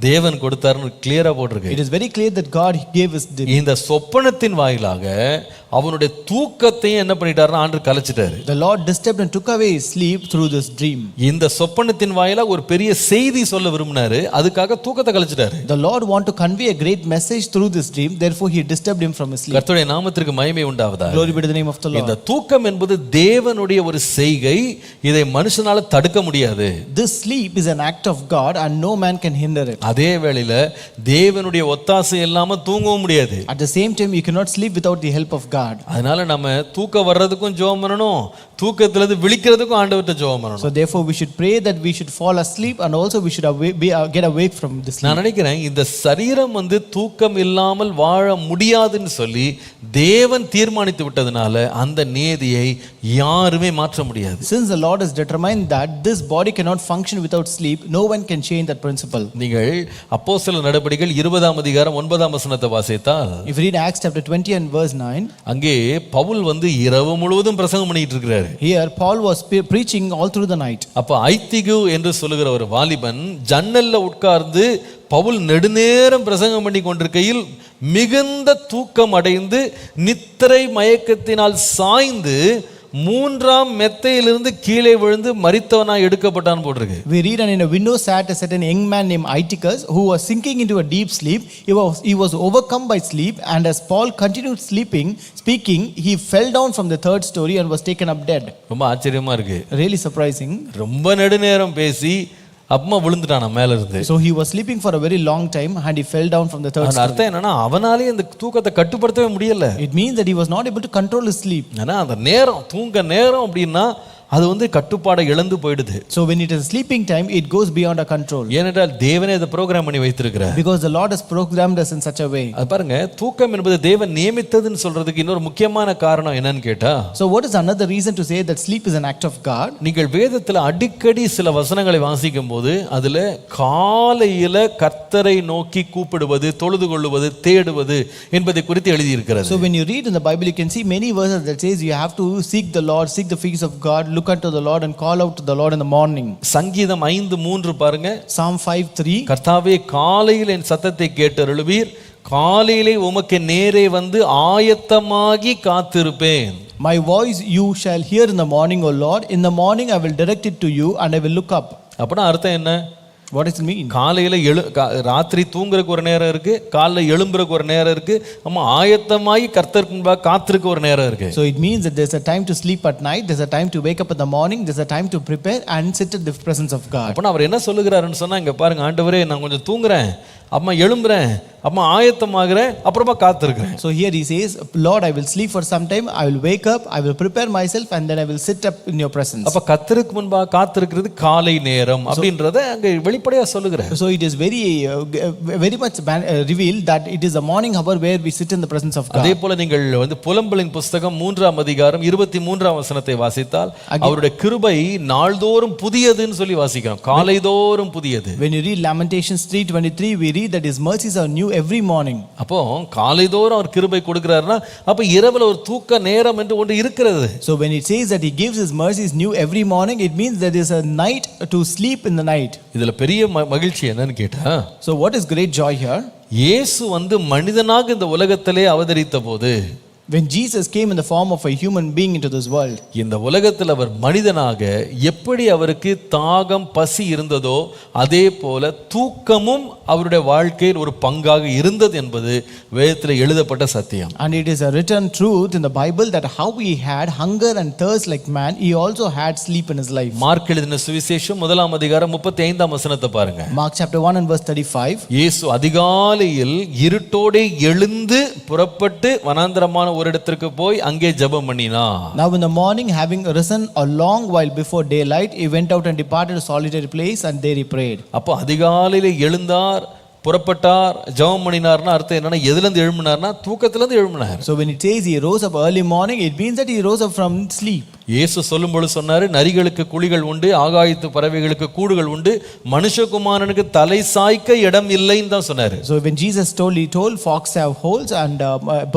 தேவன் கொடுத்தாருன்னு கிளியரா போட்டிருக்கு. It is very clear that God gave his dream. இந்த சொப்பனத்தின் வாயிலாக அவனுடைய தூக்கத்தையும் என்ன பண்ணிட்டாருன்னா ஆண்டவர் கலைச்சிட்டாரு. The Lord disturbed and took away his sleep through this dream. இந்த சொப்பனத்தின் வாயிலாக ஒரு பெரிய செய்தி சொல்ல விரும்பினாரு, அதுக்காக தூக்கத்தை கலைச்சிட்டாரு. The Lord want to convey a great message through this dream, therefore he disturbed him from his sleep. கர்த்தருடைய நாமத்திற்கு மகிமை உண்டாவதாக. Glory be to the name of the Lord. இந்த தூக்கம் என்பது தேவனுடைய ஒரு செய்கை, இதை மனுஷனால தடுக்க முடியாது. This sleep is an act of God and no man can hinder it. அதே வேளையில தேவனுடைய ஒத்தாசை இல்லாம தூங்கவும் முடியாது. At the same time you cannot sleep without the help of God. அதனால நம்ம தூக்கம் வர்றதுக்கும் ஜெபம் பண்ணணும், தூக்கத்துல இருந்து விழிக்கிறதுக்கும் ஆண்டவர்ட்ட ஜெபம் பண்ணணும். So therefore we should pray that we should fall asleep and also we should get awake from this sleep. நான் நினைக்கிறேன் இந்த சரீரம் வந்து தூக்கம் இல்லாமல் வாழ முடியாதுன்னு சொல்லி தேவன் தீர்மானித்து விட்டதனால அந்த நியதியை யாருமே மாற்ற முடியாது. Since the Lord has determined that this body cannot function without sleep, no one can change that principle. நீங்கள் அப்போஸ்தலர் நடபடிகள் 20ஆம் அதிகாரம் 9ஆம் வசனத்தை வாசித்தால், If you read Acts chapter 20 and verse 9, அங்கே பவுல் வந்து இரவு முழுவதும் பிரசங்கம் பண்ணிட்டு இருக்கிறாரு. here Paul was preaching all through the night. அப்ப ஐத்திகு என்று சொல்லுகிற ஒரு வாலிபன் ஜன்னல்ல உட்கார்ந்து பவுல் நெடுநேரம் பிரசங்கம் பண்ணி கொண்டிருக்கையில் மிகுந்த தூக்கம் அடைந்து நித்திரை மயக்கத்தினால் சாய்ந்து 3ஆம் மெத்தையிலிருந்து கீழே விழுந்து மரித்தவனாய் எடுக்கப்பட்டான் போட்டிருக்கு. We read, and in a window sat a certain young man named Aeticus who was sinking into a deep sleep. He was overcome by sleep, and as Paul continued speaking, he fell down from the 3rd story and was taken up dead. ரொம்ப ஆச்சரியமா இருக்கு. Really surprising. ரொம்ப நெடுநேரம் பேசி அம்மா விழுந்துட்டானா மேல இருந்து. So he was sleeping for a very long time and he fell down from the 3rd story. அர்த்தம் என்னன்னா அவனாலே அந்த தூக்கத்தை கட்டுப்படுத்தவே முடியல. It means that he was not able to control his sleep. ஆனா அந்த நேரம் தூங்க நேரம் அப்படின்னா அது வந்து கட்டுப்பாடை இழந்து போயிடுது. So when it is sleeping time, it goes beyond our control. ஏனென்றால் தேவனே அதை ப்ரோக்ராம் பண்ணி வைத்திருக்கிறார். Because the Lord has programmed us in such a way. அது பாருங்க, தூக்கம் என்பது தேவன் நியமித்ததுன்னு சொல்றதுக்கு இன்னொரு முக்கியமான காரணம் என்னன்னு கேட்டா, So what is another reason to say that sleep is an act of God? நீங்கள் வேதத்துல அடிக்கடி சில வசனங்களை வாசிக்கும் போது அதுல காலையில கர்த்தரை நோக்கி கூப்பிடுவது, தொழுது கொள்ளுவது, தேடுவது என்பதை குறித்து எழுதி இருக்கிறது. So when you read in the Bible, you can see many verses that says you have to seek the Lord, seek the face of God, look unto the Lord and call out to the Lord in the morning. சங்கீதம் 5:3 பாருங்க. Psalm 5:3, கர்த்தாவே காலையில் என் சத்தத்தை கேட்டருளுவீர், காலையிலே உமக்கு நேரே வந்து ஆயத்தமாகி காத்திருப்பேன். My voice you shall hear in the morning, O Lord. In the morning I will direct it to you and I will look up. அப்படின்னா அர்த்தம் என்ன? What does it mean? காலையில ராத்திரி தூங்குறதுக்கு ஒரு நேரம் இருக்கு, காலைல எழும்புறதுக்கு ஒரு நேரம் இருக்கு, நம்ம ஆயத்தமாகி கர்த்தருக்கு முன்பாக காத்திருக்க ஒரு நேரம் இருக்கு. So it means that there's a time to sleep at night, there's a time to wake up in the morning, there's a time to prepare and sit in the presence of God. அப்ப அவர் என்ன சொல்லுகிறாருன்னு சொன்னா, இங்க பாருங்க, ஆண்டவரே நான் கொஞ்சம் தூங்குறேன், அம்மா எழும்புறேன், அம்மா ஆயத்தமாகிறேன், அப்புறமா காத்திருக்கிறேன். So here he says, Lord, I will sleep for some time, I will wake up, I will prepare myself, and then I will sit up in your presence. அப்ப கர்த்தருக்கு முன்பாக காத்திருக்கிறது காலை நேரம் அப்படின்றத அங்க வெளிப்படையா சொல்லுகிறார். So it is very much revealed that it is the morning hour where we sit in the presence of God. அதே போல நீங்கள் புலம்பலின் புஸ்தகம் 3ஆம் அதிகாரம் 23ஆம் வசனத்தை வாசித்தால் அவருடைய கிருபை நாள்தோறும் புதியதுன்னு சொல்லி வாசிக்கிறோம். காலைதோறும் புதியது. When you read Lamentations 3:23, we read that his mercies are new every morning. அப்போ காலைதோறும் அவர் கிருபை கொடுக்கிறாருன்னா அப்ப இரவுல ஒரு தூக்க நேரம் என்று ஒன்று இருக்கிறது. So when it says that he gives his mercies new every morning, it means there is a night to sleep in the night. இதுல பெரிய மகிழ்ச்சி என்னன்னு கேட்டா, so what is great joy here? இயேசு மனிதனாக இந்த உலகத்திலே அவதரித்த போது, when Jesus came in the form of a human being into this world, இந்த உலகத்தில் அவர் மனிதனாக எப்படி அவருக்கு தாகம் பசி இருந்ததோ அதே போல தூக்கமும் அவருடைய வாழ்க்கையில் ஒரு பங்காக இருந்தது என்பது வேதத்தில் எழுதப்பட்ட சத்தியம். and it is a written truth in the Bible that how he had hunger and thirst like man, he also had sleep in his life. Mark எழுதின சுவிசேஷம் 1ஆம் அதிகாரம் 35ஆம் வசனத்தை பாருங்க. Mark chapter 1 and verse 35. இயேசு அதிகாலையில் இருட்டோடே எழுந்து புறப்பட்டு வனாந்தரமான ஒரு இடத்திற்கு போய் அங்கே ஜெபம் பண்ணினார். Now in the morning, having risen a long while before daylight, he went out and departed to a solitary place, and there he prayed. அப்போ அதிகாலையில எழுந்தார், புறப்பட்டார், ஜெபம் பண்ணினார்னா அர்த்தம் என்னன்னா எதுல இருந்து எழும்பினார்னா தூக்கத்துல இருந்து எழும்பினார். So when it says he rose up early morning, it means that he rose up from sleep. இயேசு சொல்லும்போது சொன்னாரு, நரிகளுக்கு குழிகள் உண்டு, ஆகாயத்து பறவைகளுக்கு கூடுகள் உண்டு, மனுஷகுமாரனுக்கு தலை சாய்க்க இடம் இல்லைன்னு தான் சொன்னாரு. So when Jesus he told fox have holes and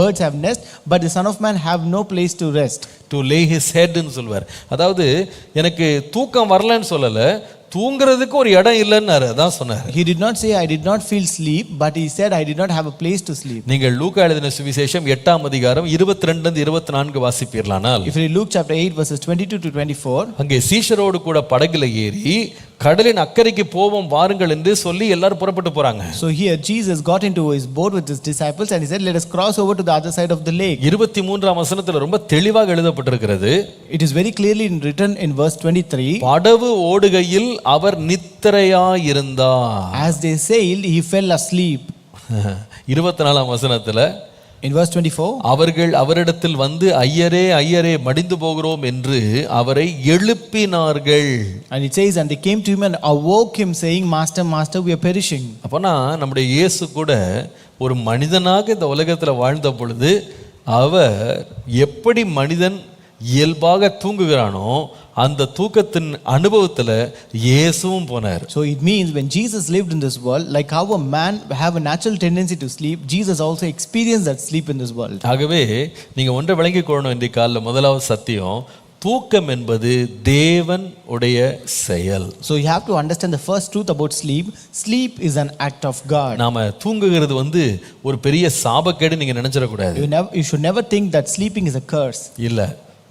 birds have nests, but the son of man have no place to rest. To lay his head ன்னு சொல்வார். அதாவது எனக்கு தூக்கம் வரலன்னு சொல்லல, தூங்குறதுக்கு ஒரு இடம் இல்லைன்னாரு, அதான் சொன்னார். He did not say I did not feel sleep, but he said I did not have a place to sleep. நீங்கள் லூக்கா எழுதின சுவிசேஷம் 8ஆம் அதிகாரம் 22 லிருந்து 24 வாசிப்பீர்களானால், if you read Luke chapter 8 verses 22 to 24, அங்கே சீஷரோடு கூட படகுல ஏறி கடலின் அக்கறைக்கு போவோம் வாருங்கள் என்று சொல்லி எல்லாரும் புறப்பட்டு போறாங்க. So here Jesus got into his boat with his disciples and he said, let us cross over to the other side of the lake. 23ஆம் வசனத்துல ரொம்ப தெளிவாக எழுதப்பட்டிருக்கிறது. It is very clearly written in verse 23. படகு ஓடுகையில் அவர் நித்திரையாயிருந்தார். As they sailed, he fell asleep. 24ஆம் வசனத்துல in verse 24, அவர்கள் அவரிடத்தில் வந்து ஐயரே ஐயரே மடிந்து போகிறோம் என்று அவரை எழுப்பினார்கள். and it says, and they came to him and awoke him saying, master, master, we are perishing. அப்பனா நம்முடைய இயேசு கூட ஒரு மனிதனாக இந்த உலகத்துல வாழ்ந்த பொழுது அவர் எப்படி மனிதன் இயல்பாக தூங்குகிறானோ அந்த தூக்கத்தின் அனுபவத்துல இயேசுவும் போனார். So it means when Jesus lived in this world, like how a man have a natural tendency to sleep, Jesus also experienced that sleep in this world. ஆகவே நீங்க ஒன்றை விளங்கிக் கொள்ளணும், இன்றைய காலையில் முதலாவது சத்தியம், தூக்கம் என்பது தேவன் உடைய செயல். So you have to understand the first truth about sleep. Sleep is an act of God. நாம தூங்குகிறது ஒரு பெரிய சாபக்கேடு நீங்க நினைச்சிட கூடாது. You should never think that sleeping is a curse. இல்ல,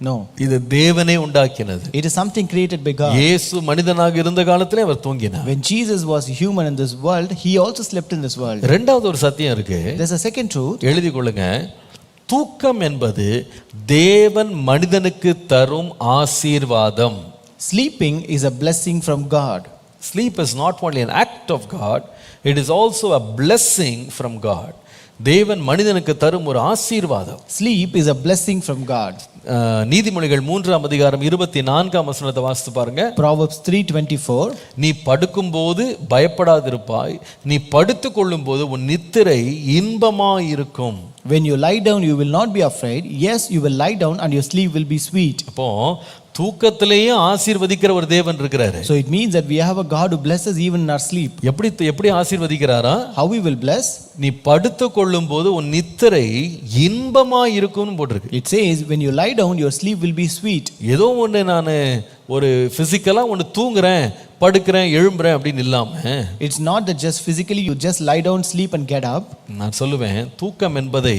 no, இது தேவனே உண்டாக்கினது. it is something created by God. இயேசு மனிதனாக இருந்த காலத்திலே அவர் தூங்கினார். when Jesus was human in this world, he also slept in this world. இரண்டாவது ஒரு சத்தியம் இருக்கு, there's a second truth. எழுதி கொள்ளுங்க. தூக்கம் என்பது தேவன் மனிதனுக்கு தரும் ஆசீர்வாதம். Sleeping is a blessing from God. Sleep is not only an act of God, it is also a blessing from God. தேவன் மனிதனுக்கு தரும் ஒரு ஆசீர்வாதம். Sleep is a blessing from God. நீதிமொழிகள் 3ஆம் அதிகாரம் 24ஆம் வசனத்தை வாசித்து பாருங்க. Proverbs 3:24, நீ படுக்கும்போது பயப்படாதிருப்பாய், நீ படுத்துக் கொள்ளும்போது உன் நித்திரை இன்பமாயிருக்கும். when you lie down you will not be afraid, yes you will lie down and your sleep will be sweet. அப்போ தூக்கத்திலேயே ஆசீர்வதிக்கிற ஒரு தேவன் இருக்கிறாரு. So it means that we have a God who blesses even in our sleep. எப்படி ஆசீர்வதிக்கிறாரா? how he will bless? நீ படுத்துக் கொள்ளும்போது உன் நித்திரை இன்பமாயிருக்கும்னு போட்டிருக்கு. it says when you lie down your sleep will be sweet. ஏதோ ஒன்று நான் ஒரு பிசிக்கலா ஒன்று தூங்குறேன், படுக்கிறேன், எழும்புறேன் அப்படின்னு இல்லாம, it's not that just physically you just lie down, sleep and get up. நான் சொல்லுவேன், தூக்கம் என்பதை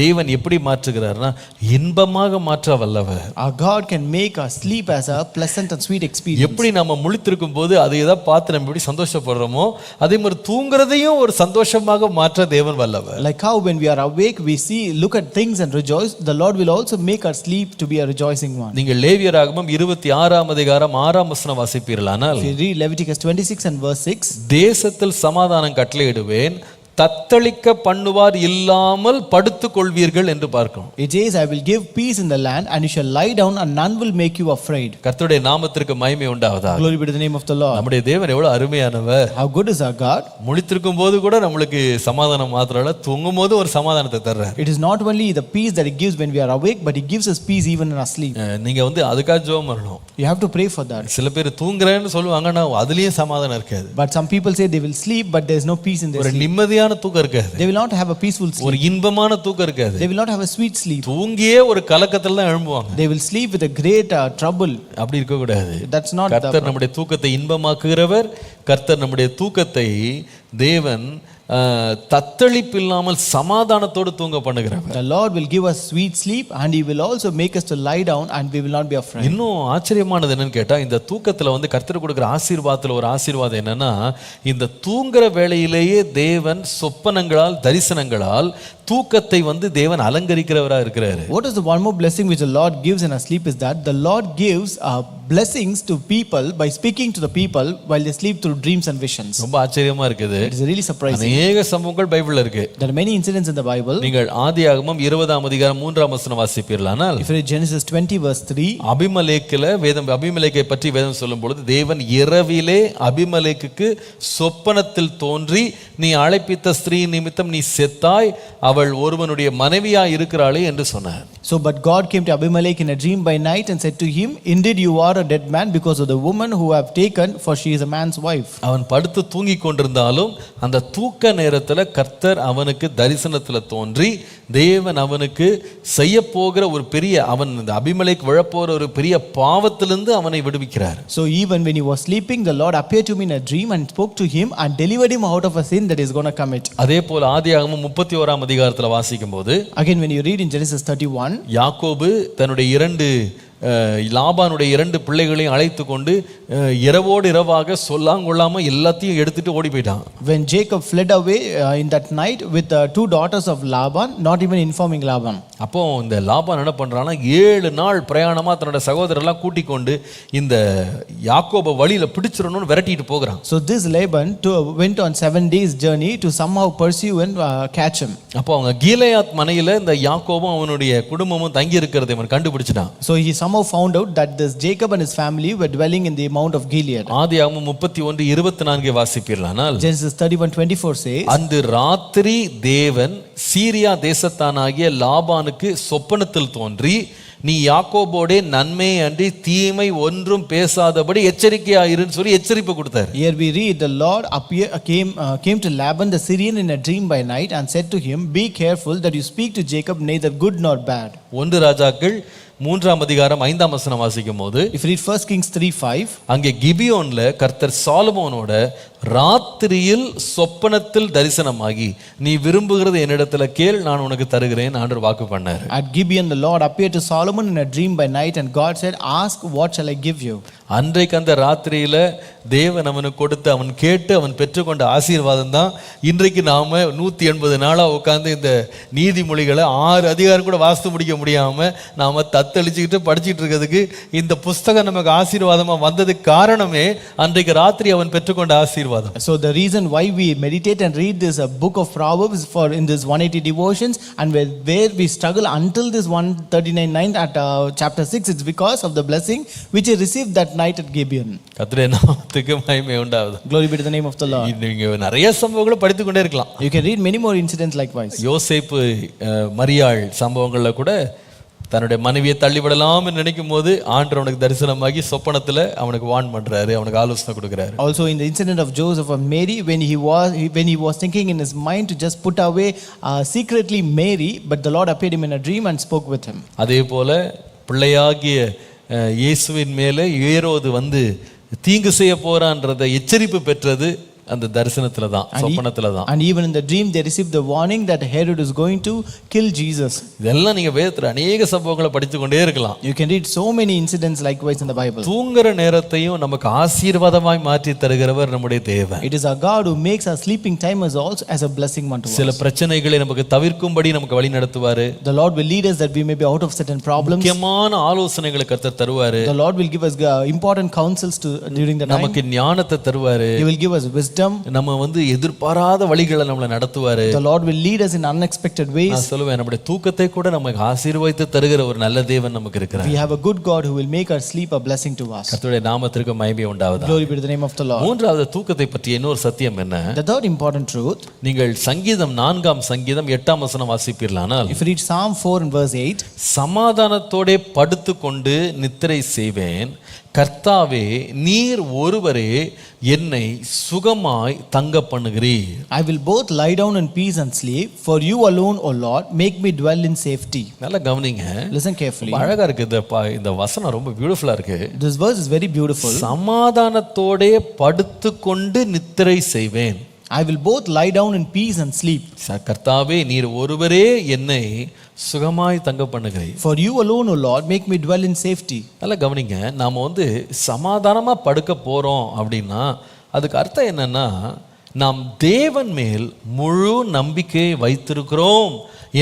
தேவன் எப்படி மாற்றுகிறார்னா இன்பமாக மாற்ற வல்லவர். Our God can make our sleep as a pleasant and sweet experience. எப்படி நம்ம முழித்திருக்கும் போது அதை ஏதாவது பார்த்து நம்ம எப்படி சந்தோஷப்படுறோமோ அதே மாதிரி தூங்குறதையும் ஒரு சந்தோஷமாக மாற்ற தேவன் வல்லவர். like how when we are awake we see, look at things and rejoice, the Lord will also make our sleep to be a rejoicing one. நீங்கள் லேவியராகமம் 26ஆம் அதிகாரம் 6ஆம் வசனம் வாசிப்பீர்களானால், if you we read Leviticus 26 and verse 6. தேசத்தில் சமாதானம் கட்டளையிடுவேன், தத்தளிக்க பண்ணுவார் இல்லாமல் படுத்துக் கொள்வீர்கள் என்று பார்க்கிறோம். It says, I will give peace in the land, and you shall lie down, and none will make you afraid. கர்த்தருடைய நாமத்திற்கு மகிமை உண்டாவதாக. Glory be to the name of the Lord. நம்முடைய தேவன் எவ்வளவு அருமையானவர். How good is our God? முழித்திருக்கும் போது கூட நம்மளுக்கு சமாதானம் மாத்திரம் இல்ல, தூங்கும் போது ஒரு சமாதானத்தை தர்றார். It is not only the peace that He gives when we are awake, but He gives us peace even in our sleep. நீங்க அதுக்காக ஜெபம் பண்ணணும். You have to pray for that. சில பேர் தூங்குறேன்னு சொல்லுவாங்க, ஆனா அதுலயும் சமாதானம் இருக்காது. But some people say they will sleep, but there is no peace in their ஒரு sleep. நிம்மதியான தூக்கம் இருக்காது. They will not have a peaceful sleep. ஒரு இன்பமான தூக்கம் இருக்காது. They will not have a sweet sleep. தூங்கியே ஒரு கலக்கத்துல தான் எழும்புவாங்க. They will sleep with a great trouble. அப்படி இருக்க கூடாது. That's not கர்த்தர் நம்முடைய தூக்கத்தை இன்பமாக்குகிறவர். கர்த்தர் நம்முடைய தூக்கத்தை தேவன் தத்தளிப்பு இல்லாமல் சமாதானத்தோடு தூங்க பண்ணுகிறவர். The Lord will give us sweet sleep, and He will also make us to lie down, and we will not be afraid. இன்னும் ஆச்சரியமானது என்னன்னு கேட்டா, இந்த தூக்கத்துல கர்த்தர் கொடுக்கிற ஆசீர்வாதத்துல ஒரு ஆசீர்வாதம் என்னன்னா, இந்த தூங்குற வேளையிலேயே தேவன் சொப்பனங்களால் தரிசனங்களால் தூக்கத்தை தேவன் அலங்கரிக்கிறவரா இருக்கிறாரு. What is the one more blessing which the Lord gives in our sleep is that the Lord gives blessings to people by speaking to the people while they sleep through dreams and visions. ரொம்ப ஆச்சரியமா இருக்குது. It is really surprising. அநேக சம்பவங்கள் பைபிள்ல இருக்கு. There are many incidents in the Bible. நீங்கள் ஆதியாகமம் 20ஆம் அதிகாரம் 3ஆம் வசனம் வாசிப்பீர்களானால், if you read Genesis 20 verse 3, அபிமெலேக்கை பற்றி வேதம் சொல்லும் பொழுது, தேவன் இரவிலே அபிமெலேக்குக்கு சொப்பனத்தில் தோன்றி, நீ அழைப்பித்த ஸ்திரீ நிமித்தம் நீ செத்தாய், அவள் ஒருவனுடைய மனைவியாய் இருக்கிறாளே என்று சொன்னார். So but God came to Abimelech in a dream by night and said to him, indeed you are a dead man because of the woman who have taken, for she is a man's wife. அவன் படுத்து தூங்கிக் கொண்டிருந்தாலும் அந்த தூக்க நேரத்துல கர்த்தர் அவனுக்கு தரிசனத்துல தோன்றி, தேவன் அவனுக்கு செய்ய போகிற ஒரு பெரிய, அவன் அபிமெலேக் விழப்போற ஒரு பெரிய பாவத்திலிருந்து அவனை விடுவிக்கிறார். So even when he was sleeping, the Lord appeared to him in a dream and spoke to him and delivered him out of a sin that he is going to commit. அதே போல ஆதியாகமம் 31ஆம் அதிகாரத்துல வாசிக்கும் போது, again when you read in Genesis 31, யாக்கோபு தன்னுடைய லாபானுடைய 2 பிள்ளைகளையும் அழைத்து கொண்டு இரவோடு இரவாக சொல்லாங்கொள்ளாம எல்லாத்தையும் எடுத்துட்டு ஓடி போயிட்டான். When Jacob fled away in that night with 2 daughters of Laban, not even informing Laban. அப்போ இந்த லாபான் என்ன பண்றானா, 7 நாள் பிரயாணமா தன்னோட சகோதரரெல்லாம் கூட்டிக் கொண்டு இந்த யாக்கோபை வழியில பிடிச்சிடணும்னு விரட்டிட்டு போகிறான். So this Laban went on 7 days journey to somehow pursue and catch him. அப்போ அவங்க கீலேயாத் மனையில இந்த யாக்கோபும் அவனுடைய குடும்பமும் தங்கி இருக்கிறதை அவன் கண்டுபிடிச்சிட்டான். So he somehow found out that this Jacob and his family were dwelling in the Mount of Gilead. ஆதியாகமம் 31:24 வாசிப்பீர்களானால், Genesis 31:24 says, அன்று ராத்திரி தேவன் சீரியா தேசத்தானாகிய லாபானுக்கு சொப்பனத்தில் தோன்றி, நீ யாக்கோபோடே நன்மை அன்றி தீமை ஒன்றும் பேசாதபடி எச்சரிக்கையாயிருன்னு சொல்லி எச்சரிப்பு கொடுத்தார். Here we read, the Lord came to Laban the Syrian in a dream by night and said to him, be careful that you speak to Jacob neither good nor bad. 1 ராஜாக்கள் 3ஆம் அதிகாரம் 5ஆம் வசனம் வாசிக்கும் போது, if you read 1 Kings 3:5, அங்கே கிபியோன்ல கர்த்தர் சாலமோனோட ராத்திரியில் சொப்பனத்தில் தரிசனமாகி, நீ விரும்புகிறது என்னிடத்துல கேள், நான் உனக்கு தருகிறேன் ஆண்டவர் வாக்கு பண்ணார். At Gibeon the Lord appeared to Solomon in a dream by night and God said, ask what shall I give you. அன்றைக்கு அந்த ராத்திரியில தேவன் அவனுக்கு கொடுத்து அவன் கேட்டு அவன் பெற்றுக்கொண்ட ஆசீர்வாதம் தான் இன்றைக்கு நாம 180 நாளா உட்கார்ந்து இந்த நீதிமொழிகளை 6 அதிகாரம் கூட வாசித்து முடிக்க முடியாம நாம தத்தளிச்சுக்கிட்டு படிச்சுட்டு இருக்கிறதுக்கு இந்த புஸ்தகம் நமக்கு ஆசீர்வாதமா வந்ததுக்கு காரணமே அன்றைக்கு ராத்திரி அவன் பெற்றுக்கொண்ட ஆசீர்வாதம். So the reason why we meditate and read this book of Proverbs for in this 180 devotions, and where we struggle until this 139:9 at chapter 6, it's because of the blessing which he received that night at Gibeon. கர்த்தருடைய நாமத்துக்கு மகிமை உண்டாவது. Glory be to the name of the Lord. நீங்க நிறைய சம்பவங்களை படித்துக் கொண்டே இருக்கலாம். You can read many more incidents likewise. யோசேப்பு மரியாள் சம்பவங்கள்ல கூட தன்னுடைய மனைவியை தள்ளிவிடலாம்னு நினைக்கும் போது ஆண்டவர் அவனுக்கு தரிசனமாகி சொப்பனத்துல அவனுக்கு வார்ன் பண்றாரு, அவனுக்கு ஆலோசனை கொடுக்கிறாரு. Also in the incident of Joseph and Mary, when he was thinking in his mind to just put away secretly Mary, but the Lord appeared him in a dream and spoke with him. அதே போல பிள்ளையாகிய இயேசுவின் மேலே ஏரோது தீங்கு செய்ய போறான்றதை எச்சரிப்பு பெற்றது அந்த தரிசனத்துல தான், சொப்பனத்துல தான். And even in the dream they received the warning that Herod is going to kill Jesus. இதெல்லாம் நீங்க வேதத்துல அநேக சம்பவங்களை படித்து கொண்டே இருக்கலாம். You can read so many incidents likewise in the Bible. தூங்குற நேரத்தையும் நமக்கு ஆசீர்வாதமாய் மாற்றி தருகிறவர் நம்முடைய தேவன். It is our God who makes our sleeping time also as a blessing unto us. சில பிரச்சனைகளை நமக்கு தவிர்க்கும்படி நமக்கு வழி நடத்துவாரு. The Lord will lead us that we may be out of certain problems. முக்கியமான ஆலோசனைகளை கர்த்தர் தருவாரு. The Lord will give us important counsels during the night. நமக்கு ஞானத்தை தருவாரு. He will give us wisdom. நம்ம எதிர்பாராத வழிகளை நம்மளை நடத்துவாரு. The Lord will lead us in unexpected ways. நான் சொல்லுவேன், நம்முடைய தூக்கத்தை கூட நமக்கு ஆசீர்வதித்து தருகிற ஒரு நல்ல தேவன் நமக்கு இருக்கிறார். We have a good God who will make our sleep a blessing to us. கர்த்தருடைய நாமத்திற்கு மகிமை உண்டாவதாக. Glory be to the name of the Lord. மூன்றாவது தூக்கத்தை பற்றிய இன்னொரு சத்தியம் என்ன? The third important truth. நீங்கள் சங்கீதம் 4 சங்கீதம் 8 வசனம் வாசிப்பீர்களானால், if you read Psalm 4 and verse 8, சமாதானத்தோடே படுத்துக்கொண்டு நித்திரை செய்வேன், கர்த்தாவே நீர் ஒருவரே என்னை சுகமாய் தங்க பண்ணுகிறீர். I will both lie down in peace and sleep, for you alone, O Lord, make me dwell in safety. நல்லா கவனிங்க. Listen carefully. அழகா இருக்கு இந்த வசனம், ரொம்ப பியூட்டிஃபுல்லா இருக்கு. This verse is very beautiful. சமாதானத்தோடே படுத்துக்கொண்டு நித்திரை செய்வேன். I will both lie down in peace and sleep. கர்த்தாவே நீர் ஒருவரே என்னை சுகமாய் தங்க பண்ணுகிறீர். For you alone, O Lord, make me dwell in safety. நல்லா கவனிங்க. நாம சமாதானமா படுக்க போறோம் அப்படின்னா அதுக்கு அர்த்தம் என்னன்னா, நாம் தேவன் மேல் முழு நம்பிக்கை வைத்திருக்கிறோம்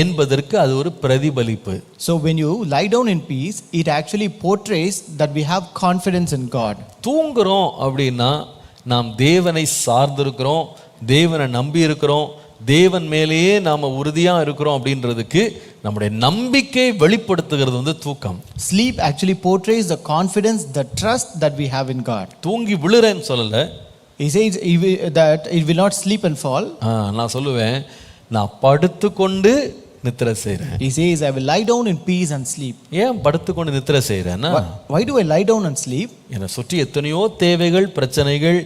என்பதற்கு அது ஒரு பிரதிபலிப்பு. So when you lie down in peace, it actually portrays that we have confidence in God. தூங்குறோம் அப்படின்னா நாம் தேவனை சார்ந்திருக்கிறோம், தேவனை நம்பி இருக்கிறோம், தேவன் மேலேயே நாம உறுதியா இருக்கிறோம் அப்படின்றதுக்கு நம்முடைய நம்பிக்கை வெளிப்படுத்துகிறது தூக்கம். Sleep actually portrays the confidence, the trust that we have in God. தூங்கி விழுறேன்னு சொல்லல. He says that it will not sleep and fall. நான் சொல்லுவேன், நான் படுத்துக்கொண்டு நித்திரை செய்றேன். He says I will lie down in peace and sleep. ஏன் படுத்துக்கொண்டு நித்திரை செய்றேன்னா, why do I lie down and sleep? என்னை சுற்றி எத்தனையோ தேவைகள், பிரச்சனைகள்,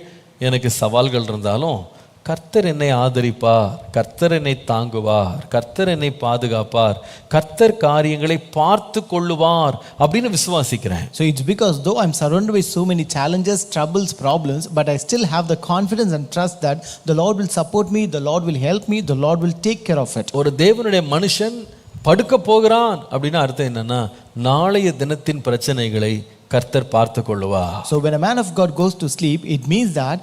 எனக்கு சவால்கள் இருந்தாலும் கர்த்தர் என்னை ஆதரிப்பார், கர்த்தர் என்னை தாங்குவார், கர்த்தர் என்னை பாதுகாப்பார், கர்த்தர் காரியங்களை பார்த்து கொள்ளுவார் அப்படின்னு விசுவாசிக்கிறேன். So it's because though I'm surrounded by so many challenges, troubles, problems, but I still have the confidence and trust that the Lord will support me, the Lord will help me, the Lord will take care of it. ஒரு தேவனுடைய மனுஷன் படுக்க போகிறான் அப்படின்னா அர்த்தம் என்னன்னா, நாளைய தினத்தின் பிரச்சனைகளை கர்த்தர் பார்த்து கொள்ளுவார். So when a man of God goes to sleep, it means that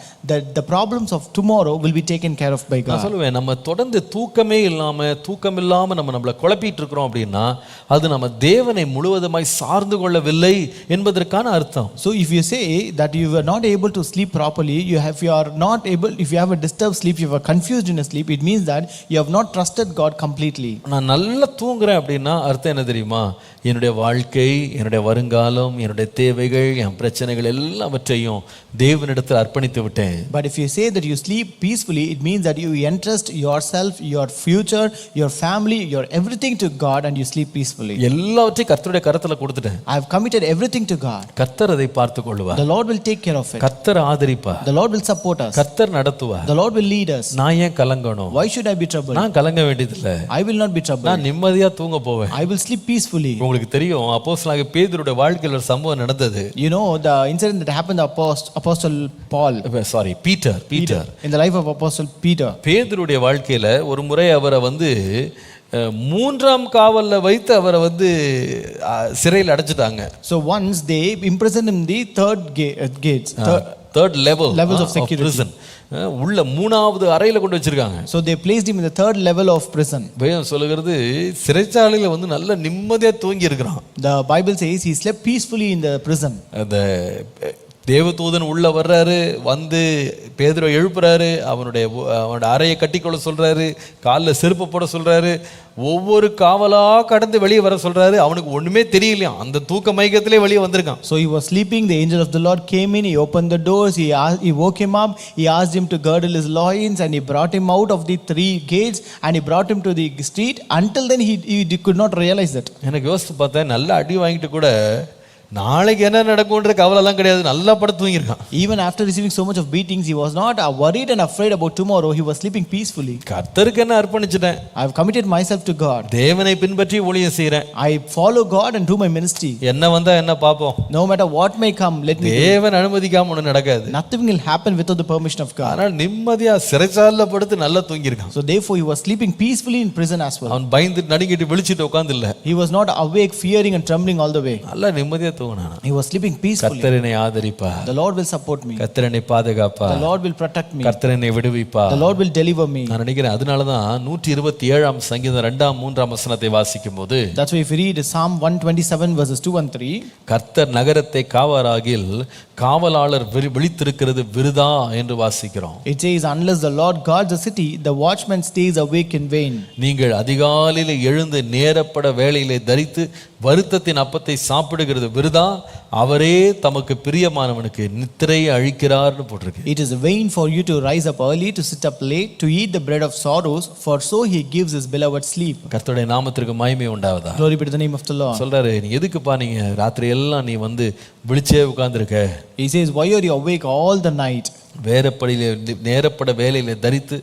the problems of tomorrow will be taken care of by God. நான் சொல்லுவேன், நம்ம தொடர்ந்து தூக்கம் இல்லாம நம்மளை குழப்பிட்டு இருக்கிறோம் அப்படின்னா அது நம்ம தேவனை முழுவதுமாய் சார்ந்து கொள்ளவில்லை என்பதற்கான அர்த்தம். So if you say that you are not able to sleep properly, if you have a disturbed sleep, you are confused in a sleep, it means that you have not trusted God completely. நான் நல்லா தூங்குறேன் அப்படின்னா அர்த்தம் என்ன தெரியுமா? என்னுடைய வாழ்க்கை, என்னுடைய வருங்காலம், என்னுடைய தேவைகள், என் பிரச்சனைகள் எல்லாவற்றையும் தேவனிடத்தில் அர்ப்பணித்து விட்டேன். But if you say that you sleep peacefully, it means that you entrust yourself, your future, your family, your everything to God and you sleep peacefully. எல்லாவற்றையும் கர்த்தருடைய கரத்துல கொடுத்துட்டேன். I have committed everything to God. கர்த்தர் அதை பார்த்து கொள்வார். The Lord will take care of it. கர்த்தர் ஆதரிப்பார். The Lord will support us. கர்த்தர் நடத்துவார். The Lord will lead us. நான் ஏன் கலங்கணும்? Why should I be troubled? நான் கலங்க வேண்டியதில்லை. I will not be troubled. நான் நிம்மதியா தூங்க போவேன். I will sleep peacefully. உங்களுக்கு தெரியும், அப்போஸ்தலனாகிய பேதுருடைய வாழ்க்கையில் ஒரு சம்பவம் நடந்தது. You know the incident that happened to Apostle Paul. Peter. In the life of Apostle Peter. பேதுருடைய வாழ்க்கையில ஒரு முறை அவரை 3ஆம் காவல்ல வைத்து அவரை சிறையில் அடைச்சிட்டாங்க. So once they imprisoned him in the third levels of security. Prison. உள்ள 3வது அறையில கொண்டு வச்சிருக்காங்க. So they placed him in the 3rd level of prison. வேதம் சொல்லுகிறது சிறைச்சாலையில நல்ல நிம்மதியா தூங்கி இருக்கிறான். The Bible says he slept peacefully in the prison. அந்த தேவதூதன் உள்ள வர்றாரு, பேதுருவை எழுப்புறாரு, அவனுடைய அறையை கட்டிக்கொள்ள சொல்றாரு, காலில் செருப்பு போட சொல்றாரு, ஒவ்வொரு காவலா கடந்து வெளியே வர சொல்றாரு. அவனுக்கு ஒண்ணுமே தெரியலையா, அந்த தூக்க மயக்கத்திலே வெளியே வந்திருக்கான். So he was sleeping, the angel of the Lord came in, he opened the doors, he woke him up, he asked him to girdle his loins and he brought him out of the 3 gates and he brought him to the street. Until then he could not realize that. எனக்கு யோசித்து பார்த்தேன், நல்ல அடி வாங்கிட்டு கூட நாளைக்கு என்ன நடக்கும்ன்ற கவலை எல்லாம் கிடையாது, நல்லா படுத்து தூங்கியிருக்கான். Even after receiving so much of beatings, he was not worried and afraid about tomorrow. He was sleeping peacefully. கர்த்தருக்கு என்ன அர்ப்பணிச்சிட்டேன், I have committed myself to God. தேவனை பின்பற்றி ஊழியம் செய்றேன், I follow God and do my ministry. என்ன வந்தா என்ன பாப்போம், No matter what may come, let me do. தேவன் அனுமதிக்காம ஒண்ணு நடக்காது. Nothing will happen without the permission of God. ஆனால் நிம்மதியா சிறைச்சாலையில படுத்து நல்லா தூங்கியிருக்கான். So therefore he was sleeping peacefully in prison as well. அவன் பயந்து நடுங்கிட்டு விழிச்சிட்டு உட்கார்ந்து இல்ல, He was not awake, fearing and trembling all the way. நல்லா நிம்மதியா தூங்கினான். He was sleeping peacefully. கர்த்தர் என்னை ஆதரிப்பா, The Lord will support me. கர்த்தர் என்னை பாதுகாப்பா, The Lord will protect me. கர்த்தர் என்னை விடுவிப்பா. The Lord will deliver me. நான் நினைக்கிறேன் அதனாலதான் 127 சங்கீதம் 2-3 வசனத்தை வாசிக்கும் போது, That's why if you read Psalm 127 verses 2 and 3, கர்த்தர் நகரத்தை காவராகில் காவலாளர் விழித்திருக்கிறது விருதா என்று வாசிக்கிறோம். it says, unless the Lord guards the city, the watchman stays awake in vain. நீங்கள் அதிகாலையில் எழுந்து நேரப்பட வேளையிலே தரித்து வருத்தத்தின் அப்பத்தை சாப்பிடுகிறது விருதா, அவரே தமக்கு பிரியமானவனுக்கு நித்திரையை அழிக்கிறார்னு போட்டிருக்கு. It is vain for you to rise up early, to sit up late, to eat the bread of sorrows, for so he gives his beloved sleep. கர்த்தருடைய நாமத்திற்கு மகிமை உண்டாவதா. Glory be to the name of the Lord. சொல்றாரு, நீ எதுக்குப்பா நீங்க ராத்திரி எல்லாம் நீ வந்து விழிச்சே உட்கார்ந்திருக்க. He says, why are you awake all the night? நேரப்பட வேலையில தரித்து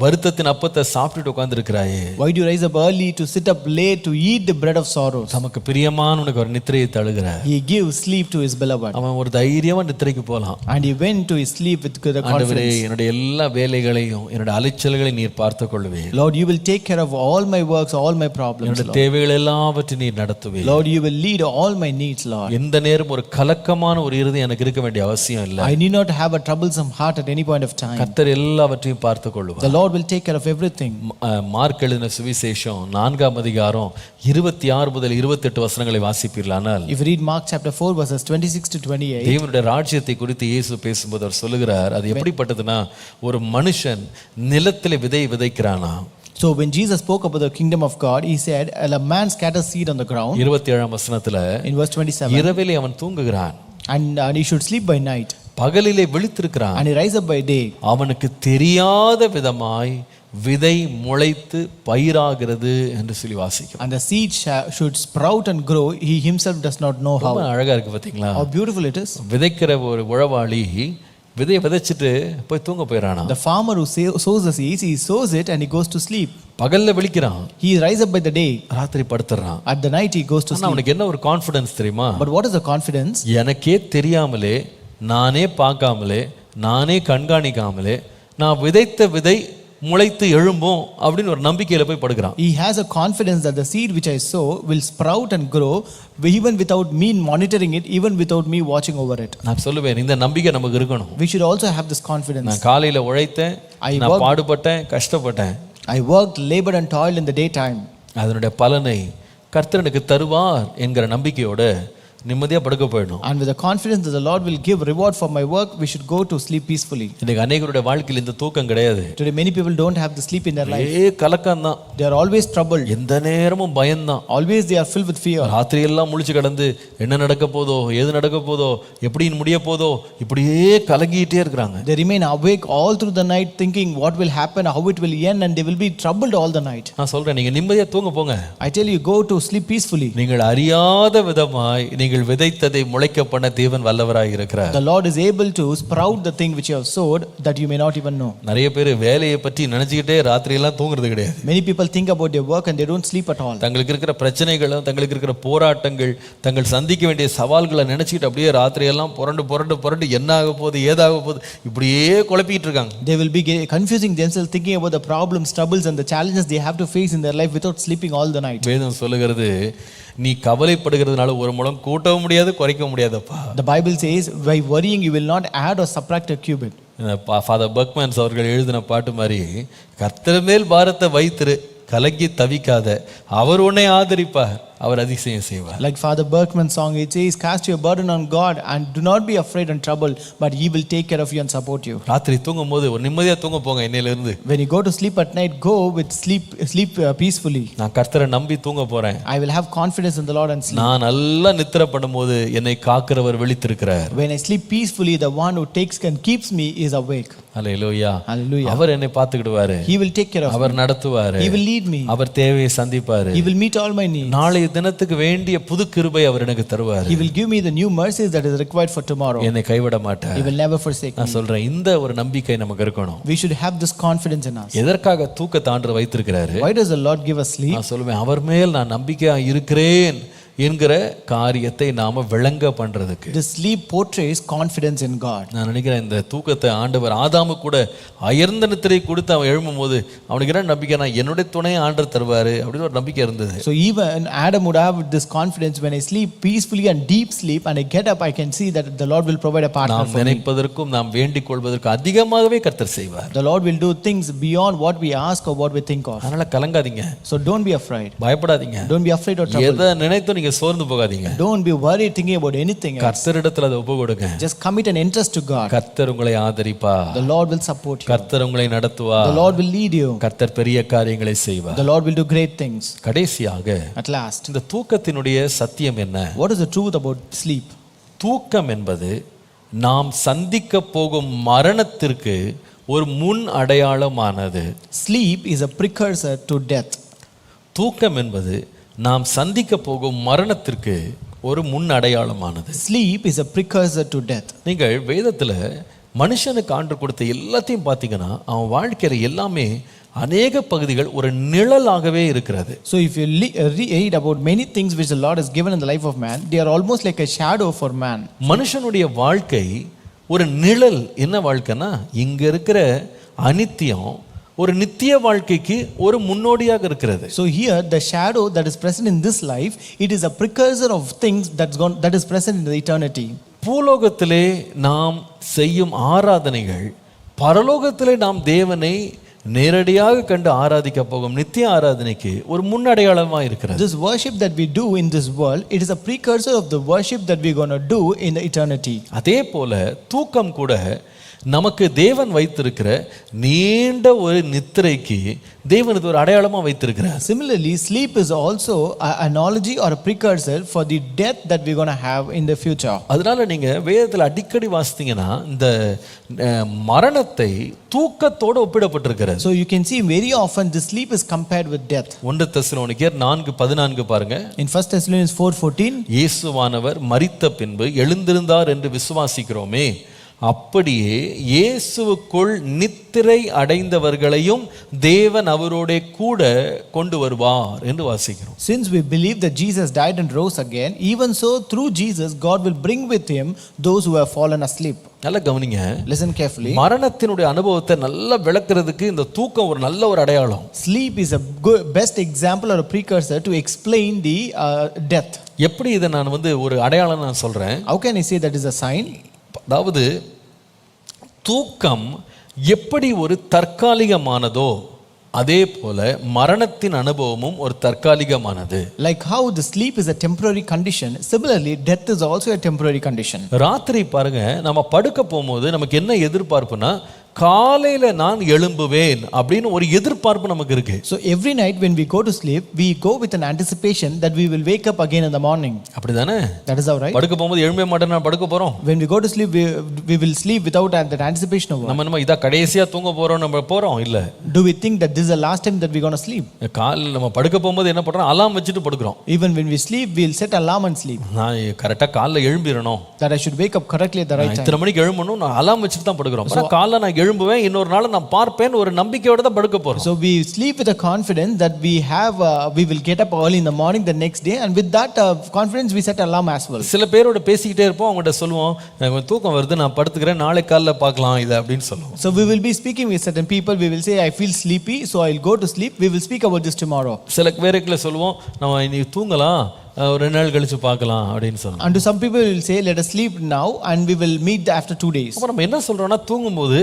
வருத்தத்தின் அப்பத்தை சாப்பிட்டுட்டு உட்கார்ந்து இருக்கிறாயே. Why do you rise up early, to sit up late, to eat the bread of sorrows? நமக்கு பிரியமானவனுக்கு ஒரு நித்திரையை தழுகிற. He gives sleep to his beloved. அவன் ஒரு தைரியமா நித்திரைக்கு போலாம். And he went to his sleep with the confidence. என்னுடைய எல்லா வேலைகளையும் என்னுடைய அலைச்சல்களையும் நீர் பார்த்துக் கொள்வீர். Lord, you will take care of all my works, all my problems. என்னுடைய தேவைகள் எல்லாவற்றையும் நீர் நடத்துவீர். Lord, you will lead all my needs, Lord. எந்த நேரம் ஒரு கலக்கமான ஒரு இருதயம் எனக்கு இருக்க வேண்டிய அவசியம் இல்லை. I need not have a troublesome heart at any point of time. கர்த்தர் எல்லாவற்றையும் பார்த்துக் கொள்வார். The Lord will take care of everything. Mark எழுதின சுவிசேஷம் 4 அதிகாரம் 26 முதல் 28 வசனங்களை வாசிப்பீர்களானால், If you read Mark chapter 4 verses 26 to 28, தேவனுடைய ராஜ்யத்தை குறித்து இயேசு பேசும்போது அவர் சொல்லுகிறார், அது எப்படிப்பட்டதுன்னா ஒரு மனுஷன் நிலத்திலே விதை விதைக்கிறானா. so when Jesus spoke about the kingdom of God, he said, a man scatters seed on the ground. 27 வசனத்துல, In verse 27, இரவிலே அவன் தூங்குகிறான், and he should sleep by night, பகலிலே விழித்திருக்கிறான், and he rise up by day. அவனுக்கு தெரியாத விதமாய் விதை முளைத்து பயிராகிறது என்று சொல்லி வாசிக்கிறோம். And the seed should sprout and grow, he himself does not know how. அழகா இருக்கு பாத்தீங்களா? How beautiful it is. விதைக்கிற ஒரு உழவாளி விதையை விதைச்சிட்டு போய் தூங்க போயிறானா. The farmer who sows the seeds, he sows it and he goes to sleep. பகல்ல விழிக்கிறான், He rise up by the day, ராத்திரி படுத்துறான். at the night he goes to sleep. அவனுக்கு என்ன ஒரு கான்ஃபிடன்ஸ் தெரியுமா? But what is the confidence? எனக்கே தெரியாமலே, நானே பார்க்காமலே, நானே கண்காணிக்காமலே, நான் விதைத்த விதை முளைத்து எழும்பும் அப்படின்னு ஒரு நம்பிக்கையில போய் படுக்கிறான். He has a confidence that the seed which I sow will sprout and grow, even without me monitoring it, even without me watching over it. நான் சொல்லுவேன், இந்த நம்பிக்கை நமக்கு இருக்கணும். We should also have this confidence. நான் காலையில உழைத்தேன், நான் பாடுபட்டேன், கஷ்டப்பட்டேன், I worked, labored and toiled in the daytime. அதனுடைய பலனை கர்த்தர் எனக்கு தருவார் என்கிற நம்பிக்கையோட நிம்மதியா படுக்க போயிடணும். And with the confidence that the Lord will give reward for my work, we should go to sleep peacefully. இன்னைக்கு அநேகருடைய வாழ்க்கையில் இந்த தூக்கம் கிடையாது. Today many people don't have the sleep in their life. கலக்கம் தான். They are always troubled. எந்த நேரமும் பயம்தான். Always they are filled with fear. ராத்திரி எல்லாம் முழிச்சு கிடந்து என்ன நடக்க போதோ, ஏது நடக்க போதோ, எப்படி முடிய போதோ, இப்படியே கலங்கிட்டே இருக்கிறாங்க. They remain awake all through the night thinking what will happen, how it will end, and they will be troubled all the night. நான் சொல்றேன், நீங்க நிம்மதியா தூங்க போங்க. I tell you, go to sleep peacefully. நீங்கள் அறியாத விதமாய் நீங்கள் விதைத்ததை முளைக்க பண்ண தேவன் வல்லவராய் இருக்கிறார். The Lord is able to sprout the thing which you have sowed that you may not even know. நிறைய பேர் வேலையை பற்றி நினைச்சிட்டே ராத்திரி எல்லாம் தூங்குறது கிடையாது. Many people think about their work and they don't sleep at all. தங்களுக்கு இருக்கிற பிரச்சனைகளும் தங்களுக்கு இருக்கிற போராட்டங்கள் தங்கள் சந்திக்க வேண்டிய சவால்களை நினைச்சிட்டு அப்படியே ராத்திரி எல்லாம் புரண்டு என்ன ஆக போகுது ஏதாக போகுது இப்படியே குழப்பிட்டு இருக்காங்க. They will be confusing themselves, thinking about the problems, troubles and the challenges they have to face in their life without sleeping all the night. வேதம் சொல்லுகிறது, நீ கவலைப்படுகிறதுனால ஒரு முழம் கூட்டவும் முடியாது குறைக்க முடியாதப்பா. The Bible says, by worrying you will not add or subtract a cubit. Father Bergmans அவர்கள் எழுதின பாட்டு மாதிரி, கர்த்தர் மேல் பாரத்தை வைத்திரு, கலங்கி தவிக்காத, அவர் உன்னை ஆதரிப்பார், அவர் அதிசயம் செய்வார். Like Father Berkman's song, it says, cast your burden on God and do not be afraid and troubled, but he will take care of you and support you. ராத்திரி தூங்கும் போது ஒரு நிம்மதியா தூங்க போங்க. இன்னையில இருந்து When you go to sleep at night, go with sleep peacefully. நான் கர்த்தரை நம்பி தூங்க போறேன். I will have confidence in the Lord and sleep. நான் நல்லா நித்திரை பண்ணும்போது என்னை காக்கிறவர் விழித்திருக்கிறார். When I sleep peacefully, the one who takes and keeps me is awake. Hallelujah. Hallelujah. அவர் என்னை பார்த்துக்கிடுவாரு, He will take care of me. Our நடத்துவாரு, He will lead me. அவர் தேவையை சந்திப்பாரு. He will meet all my needs. நாளைய நாளைய தினத்துக்கு வேண்டிய புது கிருபை அவர் எனக்கு தருவார். He will give me the new mercies that is required for tomorrow. என்னை கைவிட மாட்டார். He will never forsake me. நான் சொல்றேன், இந்த ஒரு நம்பிக்கை நமக்கு இருக்கணும். We should have this confidence in us. எதற்காக தூக்கத்தை ஆண்டவர் வைத்திருக்கிறாரு? Why does the Lord give us sleep? நான் சொல்லுவேன், அவர் மேல் நான் நம்பிக்கையா இருக்கிறேன் என்கிற காரியத்தை நாம விளங்க பண்றதுக்கு. The sleep portrays confidence in God. நான் நினைக்கிறேன் இந்த தூக்கத்தை ஆண்டவர் ஆதாமு கூட அயர்ந்த நித்திரை கொடுத்து அவன் எழும்பும் போது அவனுக்கு என்ன நம்பிக்கை, நான் என்னுடைய துணையை ஆண்டவர் தருவாரு அப்படின்னு ஒரு நம்பிக்கை இருந்தது. So even Adam would have this confidence, when I sleep peacefully and deep sleep and I get up, I can see that the Lord will provide a partner நாம் for me. நினைப்பதற்கும் நாம் வேண்டிக் கொள்வதற்கு அதிகமாகவே கர்த்தர் செய்வார். The Lord will do things beyond what we ask or what we think of. அதனால கலங்காதீங்க. So don't be afraid. பயப்படாதீங்க. Don't be afraid or troubled. எதை நினைத்தும் நீங்க சோர்ந்து போகாதீங்க. Don't be worried thinking about anything else. கர்த்தரிடத்துல அதை ஒப்பு கொடுங்க. Just commit an interest to God. கர்த்தர் உங்களை ஆதரிப்பார். The Lord will support you. கர்த்தர் உங்களை நடத்துவார். The Lord will lead you. கர்த்தர் பெரிய காரியங்களை செய்வார். The Lord will do great things. கடைசியாக At last, இந்த தூக்கத்தினுடைய சத்தியம் என்ன? what is the truth about sleep? தூக்கம் என்பது நாம் சந்திக்க போகும் மரணத்திற்கு ஒரு முன் அடையாளமானது. Sleep is a precursor to death. தூக்கம் என்பது நாம் சந்திக்க போகும் மரணத்திற்கு ஒரு முன் அடையாளமானது. Sleep is a precursor to death. நீங்கள் வேதத்துல மனுஷனுக்கு ஆண்டவர் கொடுத்த எல்லாத்தையும் பார்த்தீங்கன்னா அவன் வாழ்க்கையில எல்லாமே அநேக பகுதிகள் ஒரு நிழலாகவே இருக்கிறது. So if you read about many things which the Lord has given in the life of man, they are almost like a shadow for man. மனுஷனுடைய வாழ்க்கை ஒரு நிழல். என்ன வாழ்க்கைன்னா இங்க இருக்கிற அனித்தியம் ஒரு நித்திய வாழ்க்கைக்கு ஒரு முன்னோடியாக இருக்கிறது. So here the shadow that is present in this life, it is a precursor of things that is present in the eternity. பூலோகத்திலே நாம் செய்யும் ஆராதனைகள் பரலோகத்திலே நாம் தேவனை நேரடியாக கண்டு ஆராதிக்க போகும் நித்திய ஆராதனைக்கு ஒரு முன்னடையாளமாக இருக்கிறது. This worship that we do in this world, it is a precursor of the worship that we are going to do in the eternity. அதே போல தூக்கம் கூட நமக்கு தேவன் வைத்திருக்கிற நீண்ட ஒரு நித்திரைக்கு தேவன் இது ஒரு அடையாளமா வைத்திருக்கிறார். Similarly, sleep is also an analogy or a precursor for the death that we are going to have in the future. அதனால நீங்க வேதத்தில் அடிக்கடி வாசித்தீங்கன்னா இந்த மரணத்தை தூக்கத்தோடு ஒப்பிடப்பட்டிருக்கிறது. So you can see very often the sleep is compared with death. 1 தெசலோனிக்கேயர் 4:14 பாருங்க. In 1 Thessalonians 4:14, இயேசுவானவர் மரித்த பின்பு எழுந்திருந்தார் என்று விசுவாசிக்கிறோமே, அப்படியே இயேசுவுக்குள் நித்திரை அடைந்தவர்களையும் தேவன் அவரோட கூட கொண்டு வருவார் என்று வாசிக்கிறோம். since we believe that Jesus died and rose again, even so through Jesus God will bring with him those who have fallen asleep. நல்லா கவனிங்க. Listen carefully. மரணத்தினுடைய அனுபவத்தை நல்லா விளக்குறதுக்கு இந்த தூக்கம் ஒரு நல்ல ஒரு அடையாளம். Sleep is a best example or a precursor to explain the death. எப்படி இதை நான் ஒரு அடையாளம் நான் சொல்றேன். How can I say that is a sign? அதாவது தூக்கம் எப்படி ஒரு தற்காலிகமானதோ அதே போல மரணத்தின் அனுபவமும் ஒரு தற்காலிகமானது. Like how the sleep is a temporary condition, similarly death is also a temporary condition. ராத்திரி பாருங்க, நம்ம படுக்க போகும்போது நமக்கு என்ன எதிர்பார்ப்புனா காலையில நான் எழும்புவேன் அப்படின்னு ஒரு எதிர்பார்ப்பு நமக்கு இருக்கு. So every night when we go to sleep, we go with an anticipation that we will wake up again in the morning. அப்படிதானே? That is how, right? படுக்க போகும்போது எழும்பவே மாட்டேன், நான் படுக்க போறோம். When we go to sleep, we will sleep without that anticipation of what? நம்ம இத கடைசியா தூங்க போறோம் நம்ம போறோம் இல்ல. Do we think that this is the last time that we going to sleep? காலையில நம்ம படுக்க போகும்போது என்ன பண்றோம், அலார்ம் வச்சிட்டு படுக்குறோம். Even when we sleep, we will set alarm and sleep. நான் கரெக்ட்டா காலையில எழும்பிரணும். That I should wake up correctly at the right time. இத்தனை மணிக்கு எழும்பணும், நான் அலார்ம் வச்சிட்டு தான் படுக்குறோம். காலையில நான் எழும்புவேன், இன்னொரு நாள் நான் பார்ப்பேன் ஒரு நம்பிக்கையோட தான் படுக்க போறோம். So we sleep with a confidence that we will get up early in the morning the next day, and with that confidence we set alarm as well. சில பேரோட பேசிக்கிட்டே இருப்போம், அவங்கள்ட்ட சொல்லுவோம் எனக்கு தூக்கம் வருது நான் படுத்துக்கிறேன் நாளை காலைல பார்க்கலாம் இத அப்படின்னு சொல்லுவோம். So we will be speaking with certain people, we will say I feel sleepy so I'll go to sleep, we will speak about this tomorrow. சில பேருக்குள்ள சொல்லுவோம் நம்ம இன்னைக்கு தூங்கலாம் ஒரு நாள் கழிச்சு பார்க்கலாம் அப்படின்னு சொல்லுவோம். And to some people we will say let us sleep now and we will meet after 2 days. அப்ப நம்ம என்ன சொல்றோம்னா தூங்கும்போது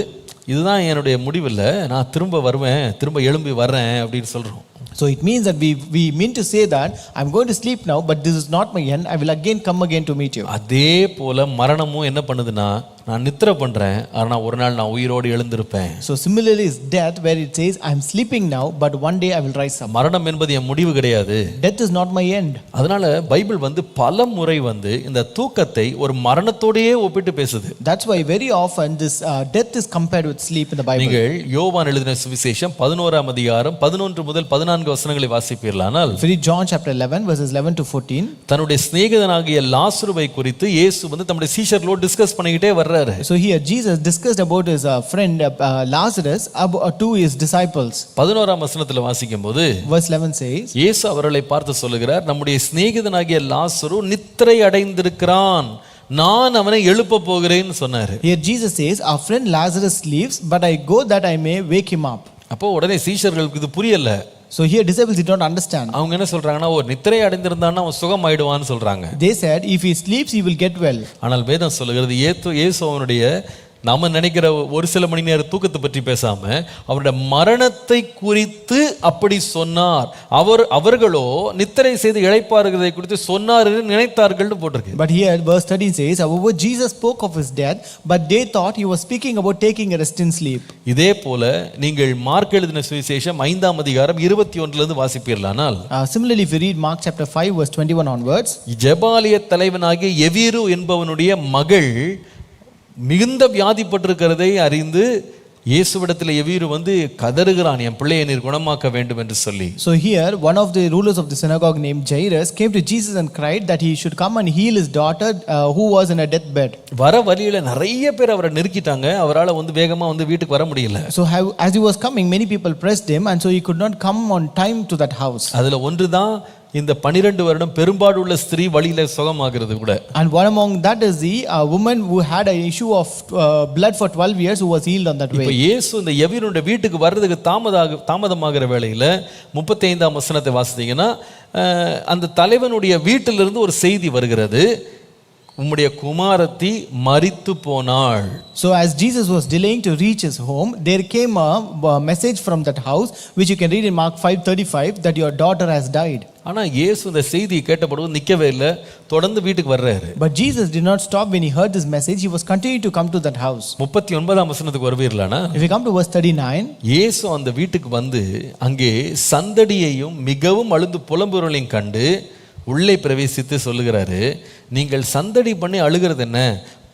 இதுதான் என்னுடைய முடிவில்ல, நான் திரும்ப வருவேன், திரும்ப எழும்பி வர்றேன் அப்படின்னு சொல்றோம். So it means that we mean to say that I'm going to sleep now but this is not my end, I will again come again to meet you. அதே போல மரணமும் என்ன பண்ணுதுன்னா நான் நித்திரை பண்றேன், ஆனா ஒரு நாள் நான் உயிரோடு எழுந்திருப்பேன். So similarly is death, where it says, I am sleeping now, but one day I will rise up. மரணம் என்பது என் முடிவு கிடையாது. Death is not my end. அதனால பைபிள் பல முறை இந்த தூக்கத்தை ஒரு மரணத்தோடயே ஒப்பிட்டு பேசுது. That's why very often this death is compared with sleep in the Bible. நீங்கள் யோவான் எழுதின சுவிசேஷம் 11ஆம் அதிகாரம் 11 முதல் 14 வசனங்களை வாசிப்பீர்களானால், If you read John chapter 11 verses 11 to 14, தன்னுடைய சிநேகிதனாகிய லாசருவை குறித்து இயேசு தம்முடைய சீஷர்களோடு டிஸ்கஸ் பண்ணிக்கிட்டே வர்றாரு. so here Jesus discussed about his friend Lazarus to his disciples. 11ஆம் வசனத்துல வாசிக்கும்போது Verse 11 says, இயேசு அவர்களை பார்த்து சொல்லுகிறார், நம்முடைய சிநேகிதனாகிய லாசரு நித்திரை அடைந்திருக்கிறான், நான் அவனை எழுப்ப போகிறேன்னு சொன்னாரு. Here Jesus says, our friend Lazarus sleeps, but I go that I may wake him up. அப்போ உடனே சீஷர்களுக்கு இது புரியல. So here disciples did not understand. அவங்க என்ன சொல்றாங்கன்னா, ஒரு நித்திரை அடைந்திருந்தான்னா அவன் சுகமாயிடுவான்னு சொல்றாங்க. They said, if he sleeps he will get well. ஆனால் வேதம் சொல்லுகிறது, இயேசு அவனுடைய நாம நினைக்கிற ஒரு சில மணி நேர தூக்கத்தை பற்றி பேசாம அவருடைய மரணத்தை குறித்து அப்படி சொன்னார். அவர்களோ நித்திரை செய்து இளைப்பாறுகிறதை குறித்து சொன்னார் என்று நினைத்தார்கள்னு போட்டிருக்கு. But here verse 13 says, however Jesus spoke of his death, but they thought he was speaking about taking a rest in sleep. இதே போல நீங்கள் மார்க் எழுதின சுவிசேஷம் 5ஆம் அதிகாரம் 21 இருந்து வாசிப்பீர்களானால், similarly if you read Mark chapter 5 verse 21 onwards, ஜெபாலிய தலைவனாகிய எவீரு என்பவனுடைய மகள் மிகுந்த வியாதிப்பட்டிருக்கிறதை அறிந்து இயேசுவிடத்தில் எவீரு கதறுகிறான், என் பிள்ளையை நீர் குணமாக்க வேண்டும் என்று சொல்லி. So here one of the rulers of the synagogue named Jairus came to Jesus and cried that he should come and heal his daughter who was in a deathbed. வர வழியில நிறைய பேர் அவரை நெருக்கிட்டாங்க, அவரால வேகமா வீட்டுக்கு வர முடியல. So as he was coming, many people pressed him, and so he could not come on time to that house. அதுல ஒன்றுதான் இந்த 12 வருடம் பெரும்பாடுள்ள ஸ்திரீ வழியில சுகமாகிறது கூட. And one among that is the woman who had an issue of blood for 12 years who was healed on that way. இப்போ இயேசு இந்த எவீருடைய வீட்டுக்கு வர்றதுக்கு தாமதமாகிற வேளையில 35ஆம் வசனத்தை வாசித்தீங்கன்னா, அந்த தலைவனுடைய வீட்டிலிருந்து ஒரு செய்தி வருகிறது, உம்முடைய குமாரத்தி மரித்து போனாள். So as Jesus was delaying to reach his home, there came a message from that house which you can read in Mark 5:35 that your daughter has died. ஆனா இயேசு இந்த செய்தியை கேட்டபோது நிக்கவே இல்லை, தொடர்ந்து வீட்டுக்கு வர்றாரு. But Jesus did not stop when he heard this message. He was continuing to come to that house. 39ஆம் வசனத்துக்கு வருவீர்களானா, if you come to verse 39, இயேசு அந்த வீட்டுக்கு அங்கே சந்தடியையும் மிகவும் அழுது புலம்புறவளையும் கண்டு உள்ளே பிரவேசித்து சொல்லுகிறாரு, நீங்கள் சந்தடி பண்ணி அழுகிறது என்ன,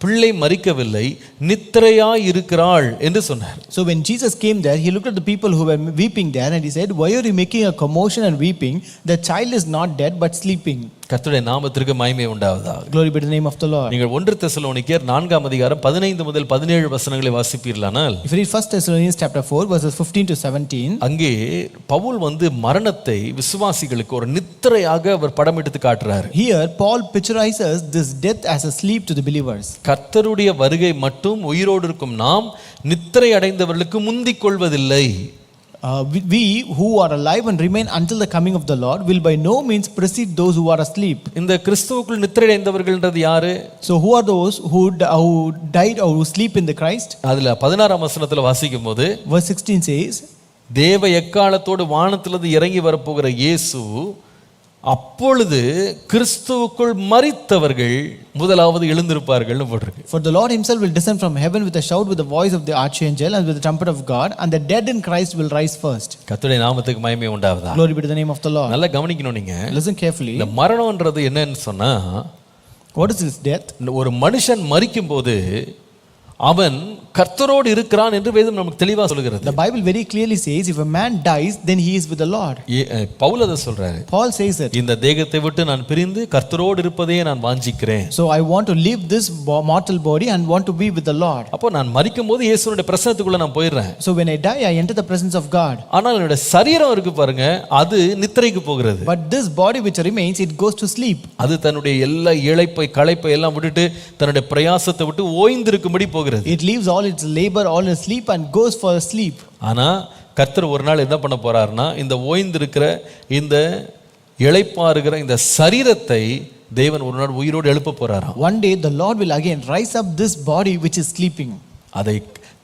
பிள்ளை மரிக்கவில்லை, நித்திரையாய் இருக்கிறாள் என்று சொன்னார். So when Jesus came there, he looked at the people who were weeping there and he said, why are you making a commotion and weeping? The child is not dead but sleeping. கர்த்தருடைய நாமத்திற்கு மகிமை உண்டாவதாக. Glory be to the name of the Lord. நீங்கள் 1 தெசலோனிக்கேயர் 4ஆம் அதிகாரம் 15 முதல் 17 வசனங்களை வாசிப்பீர்களானால், if you read 1 Thessalonians chapter 4 verses 15 to 17, அங்கே பவுல் மரணத்தை விசுவாசிகளுக்கு ஒரு நித்திரையாக அவர் படம் எடுத்து காட்டுறார். here Paul picturizes this death as a sleep to the believers. கர்த்தருடைய வருகை மட்டும் உயிரோடு இருக்கும் நாம் நித்திரை அடைந்தவர்களுக்கு முந்திக் கொள்வதில்லை. We who are alive and remain until the coming of the Lord will by no means precede those who are asleep. இந்த கிறிஸ்துவுக்குள் நித்திரை அடைந்தவர்கள்ன்றது யாரு? So who are those who died or who sleep in the Christ? அதுல 16ஆம் வசனத்துல வாசிக்கும்போது verse 16 says, தேவ எக்காலத்தோடு வானத்திலிருந்து இறங்கி வரப்போகிற இயேசு அப்பொழுது கிறிஸ்துவுக்குள் மரித்தவர்கள் முதலாவது எழுந்திருப்பார்கள்னு போட்டிருக்கு. For the Lord himself will descend from heaven with a shout, with the voice of the archangel and with the trumpet of God, and the dead in Christ will rise first. கர்த்தருடைய நாமத்துக்கு மகிமை உண்டாவதாக. Glory be to the name of the Lord. நல்லா கவனிக்கணும் நீங்க. Listen carefully. இந்த மரணம்ன்றது என்னன்னு சொன்னா, what is this death? ஒரு மனுஷன் மரிக்கும்போது அவன் கர்த்தரோடு இருக்கிறான் என்று வேதம் நமக்கு தெளிவா சொல்கிறது. The Bible very clearly says if a man dies then he is with the Lord. Pavul அத சொல்றாரு. Paul says that இந்த தேகத்தை விட்டு நான் பிரிந்து கர்த்தரோடு இருப்பதே நான் வாஞ்சிக்கிறேன். So I want to leave this mortal body and want to be with the Lord. அப்போ நான் மரிக்கும்போது இயேசுவினுடைய பிரசன்னத்துக்குள்ள நான் போயிடுறேன். So when I die I enter the presence of God. ஆனால் என்னோட சரீரம் இருக்கு பாருங்க, அது நித்திரைக்கு போகிறது. But this body which remains, it goes to sleep. அது தன்னுடைய எல்லா இளைப்பை களைப்பை எல்லாம் விட்டுட்டு தன்னுடைய பிரயாசத்தை விட்டு ஓய்ந்திருக்கும்படி போகிறது. It leaves all its labor, all its sleep and goes for sleep. ஆனா கர்த்தர் ஒரு நாள் என்ன பண்ண போறாருன்னா, இந்த ஓய்ந்திருக்கிற இந்த இளைப்பாறுகிற இந்த சரீரத்தை தேவன் ஒரு நாள் உயிரோடு எழுப்ப போறாராம். One day the Lord will again rise up this body which is sleeping. அதை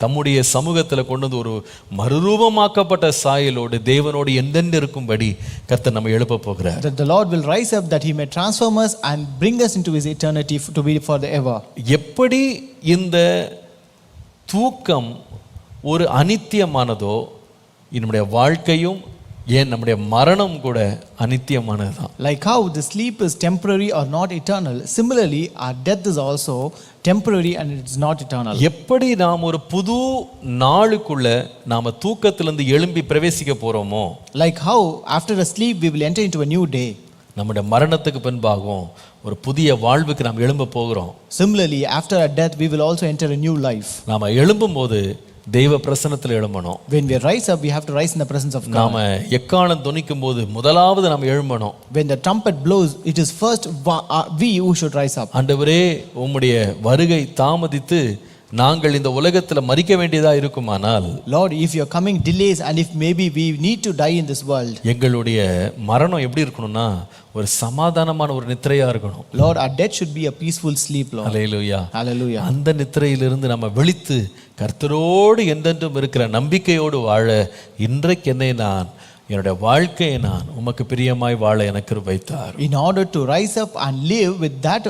தம்முடைய சமூகத்துல கொண்டு வந்து ஒரு மறுரூபமாக்கப்பட்ட சாயலோடு தேவனோடு எந்தெந்த இருக்கும்படி கர்த்தர் நம்ம எழுப்ப போகிறார். That the Lord will rise up that he may transform us and bring us into his eternity to be forever. எப்படி இந்த தூக்கம் ஒரு அனித்தியமானதோ நம்முடைய வாழ்க்கையும் ஏன் நம்முடைய மரணம் கூட அனித்தியமானதுதான். Like how the sleep is temporary or not eternal, similarly our death is also temporary and it's not eternal. எப்படி நாம் ஒரு புது நாளுக்குள்ள நாம தூக்கத்திலிருந்து எழும்பி பிரவேசிக்க போறோமோ, Like how after a sleep we will enter into a new day. நம்முடைய மரணத்துக்கு பின்பாகும் ஒரு புதிய வாழ்வுக்கு நாம் எழும்ப போகிறோம். Similarly after our death we will also enter a new life. நாம எழும்பும் போது தெய்வ பிரசன்னத்தில் எழும்பணும். When we rise up we have to rise in the presence of God. நாம எக்காளம் தொனிக்கும் போது முதலாவது நாம் எழும்பணும். When the trumpet blows, it is first we who should rise up. ஆண்டவரே உம்முடைய வருகை தாமதித்து நாங்கள் இந்த உலகத்துல மரிக்க வேண்டியதா இருக்குமானால், Lord, if your coming delays and if maybe we need to die in this world, எங்களுடைய மரணம் எப்படி இருக்கணும்னா ஒரு சமாதானமான ஒரு நித்திரையா இருக்கணும். Lord, our death should be a peaceful sleep, Lord. Hallelujah. Hallelujah. அந்த நித்திரையிலிருந்து நம்ம விழித்து கர்த்தரோடு என்றென்றும் இருக்கிற நம்பிக்கையோடு வாழ இன்றைக்கு நான் என்னுடைய வாழ்க்கையை நான் உமக்கு பிரியமாய் வாழ எனக்கு கிருபை தாரும். In order to rise up and live with that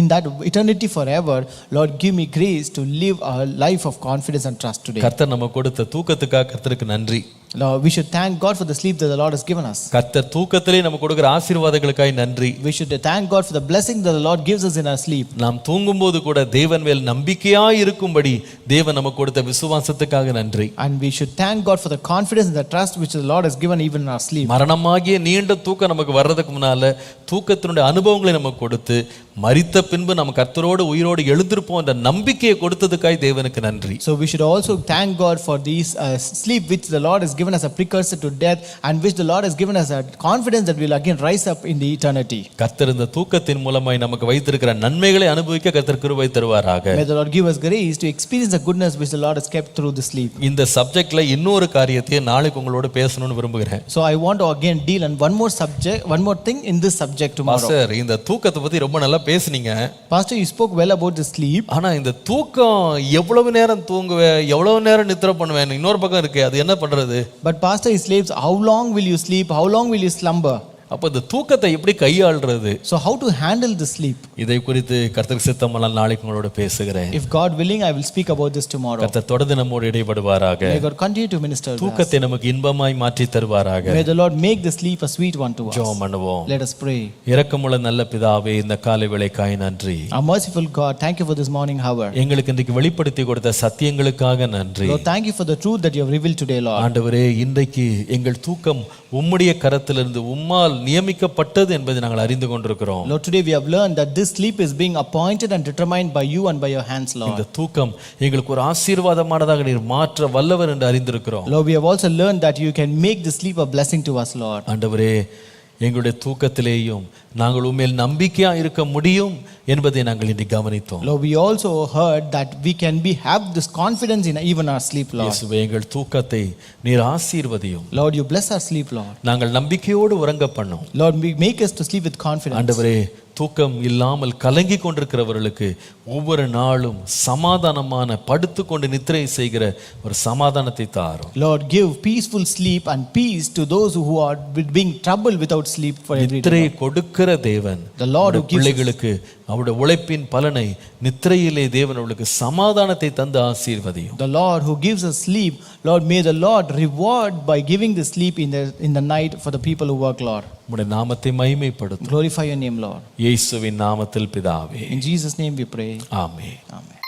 in that eternity forever, Lord, give me grace to live a life of confidence and trust today. கர்த்தர் நமக்கு கொடுத்த தூக்கத்துக்காக கர்த்தருக்கு நன்றி. Lord, we should thank God for the sleep that the Lord has given us. கர்த்தர் தூக்கத்திலே நமக்கு கொடுக்கிற ஆசீர்வாதங்களுக்காய் நன்றி. We should thank God for the blessing that the Lord gives us in our sleep. நாம் தூங்கும்போது கூட தேவன் மேல் நம்பிக்கையாய் இருக்கும்படி தேவன் நமக்கு கொடுத்த விசுவாசத்துக்காக நன்றி. And we should thank God for the confidence and the trust which the Lord has given even in our sleep. மரணமாகிய நீண்ட தூக்கம் நமக்கு வர்றதுக்கு முன்னால தூக்கத்தினுடைய அனுபவங்களை நமக்கு கொடுத்து மரித்த பின்பு நம்ம கர்த்தரோடு உயிரோடு எழுந்திருப்போம் என்ற நம்பிக்கையை கொடுத்ததுக்காய் தேவனுக்கு நன்றி. So we should also thank God for these sleep which the Lord has given us a precursor to death and which the Lord has given us a confidence that we will again rise up in the eternity. கர்த்தர் இந்த தூக்கத்தின் மூலமாய் நமக்கு வைத்திருக்கிற நன்மைகளை அனுபவிக்க கர்த்தர் கிருபை தருவாராக. May the Lord give us grace to experience the goodness which the Lord has kept through the sleep. இந்த சப்ஜெக்ட்ல இன்னொரு காரியத்தை நாளைக்கு உங்களோட பேசணும்னு விரும்புகிறேன். So I want to again deal on one more thing in this subject tomorrow. Pastor, இந்த தூக்கத்தை பத்தி ரொம்ப நல்லா பேசுனீங்க. Pastor, you spoke well about the sleep. ஆனா இந்த தூக்கம் எவ்வளவு நேரம் தூங்குவே, எவ்வளவு நேரம் நித்திரை பண்ணுவேன், இன்னொரு பக்கம் இருக்கு, அது என்ன பண்றது? But Pastor, he sleeps, how long will you sleep? How long will you slumber? அப்ப இந்த தூக்கத்தை எப்படி கையாள்றது? So how to handle the sleep? இதை குறித்து கர்த்தருக்கு சித்தமானால் நாளைக்கு உங்களோட பேசுகிறேன். If God willing, I will speak about this tomorrow. கர்த்தர் தொடர்ந்து நம்மோடு இடைபடுவாராக. May God continue to minister to us. தூக்கத்தை நமக்கு இன்பமாய் மாற்றி தருவாராக. May the Lord make the sleep a sweet one to us. ஜெபம் பண்ணுவோம். Let us pray. இரக்கமுள்ள நல்ல பிதாவே, இந்த காலை வேளைக்காய் நன்றி. Our merciful God, thank you for this morning hour. எங்களுக்கு இன்றைக்கு வெளிப்படுத்தி கொடுத்த சத்தியங்களுக்காக நன்றி. Lord, thank you for the truth that you have revealed today, Lord. ஆண்டவரே, இன்றைக்கு எங்கள் தூக்கம் உம்முடைய கரத்திலிருந்து உம்மால் நியமிக்கப்பட்டது என்பதை நாங்கள் அறிந்து கொண்டிருக்கிறோம். Lord, today we have learned that this sleep is being appointed and determined by you and by your hands, Lord. இந்த தூக்கம் எங்களுக்கு ஒரு ஆசீர்வாதமானதாக நீர் மாற்ற வல்லவர் என்று அறிந்திருக்கிறோம். Lord, we have also learned that you can make the sleep a blessing to us, Lord. ஆண்டவரே, எங்களுடைய தூக்கத்திலேயும் நாங்கள் உண்மையில் நம்பிக்கையா இருக்க முடியும் என்பதை நாங்கள் இன்று கவனித்தோம். Lord, we also heard that we can have this confidence in even our sleep, Lord. இயேசுவே, எங்கள் தூக்கத்தை நீர் ஆசீர்வதியும். Lord, you bless our sleep, Lord. நாங்கள் நம்பிக்கையோடு உறங்க பண்ணும். Lord, we make us to sleep with confidence. ஆண்டவரே, தூக்கம் இல்லாமல் கலங்கி கொண்டிருக்கிறவர்களுக்கு ஒவ்வொரு நாளும் சமாதானமான படுத்துக்கொண்டு நித்திரை செய்கிற ஒரு சமாதானத்தை தாரும். Lord, give peaceful sleep and peace to those who are being troubled without sleep for every day. நித்திரை கொடுக்கிற தேவன் The Lord who gives பிள்ளைகளுக்கு அவருடைய உழைப்பின் பலனை நித்திரையிலே தேவன் அவர்களுக்கு சமாதானத்தை தந்து ஆசீர்வதியும். The Lord who gives us sleep, Lord, may the Lord reward by giving the sleep in the night for the people who work, Lord. உம்முடைய நாமத்தை மகிமைப்படுத்தும். Glorify your name, Lord. இயேசுவின் நாமத்தில் பிதாவே. In Jesus' name we pray. Amen. Amen.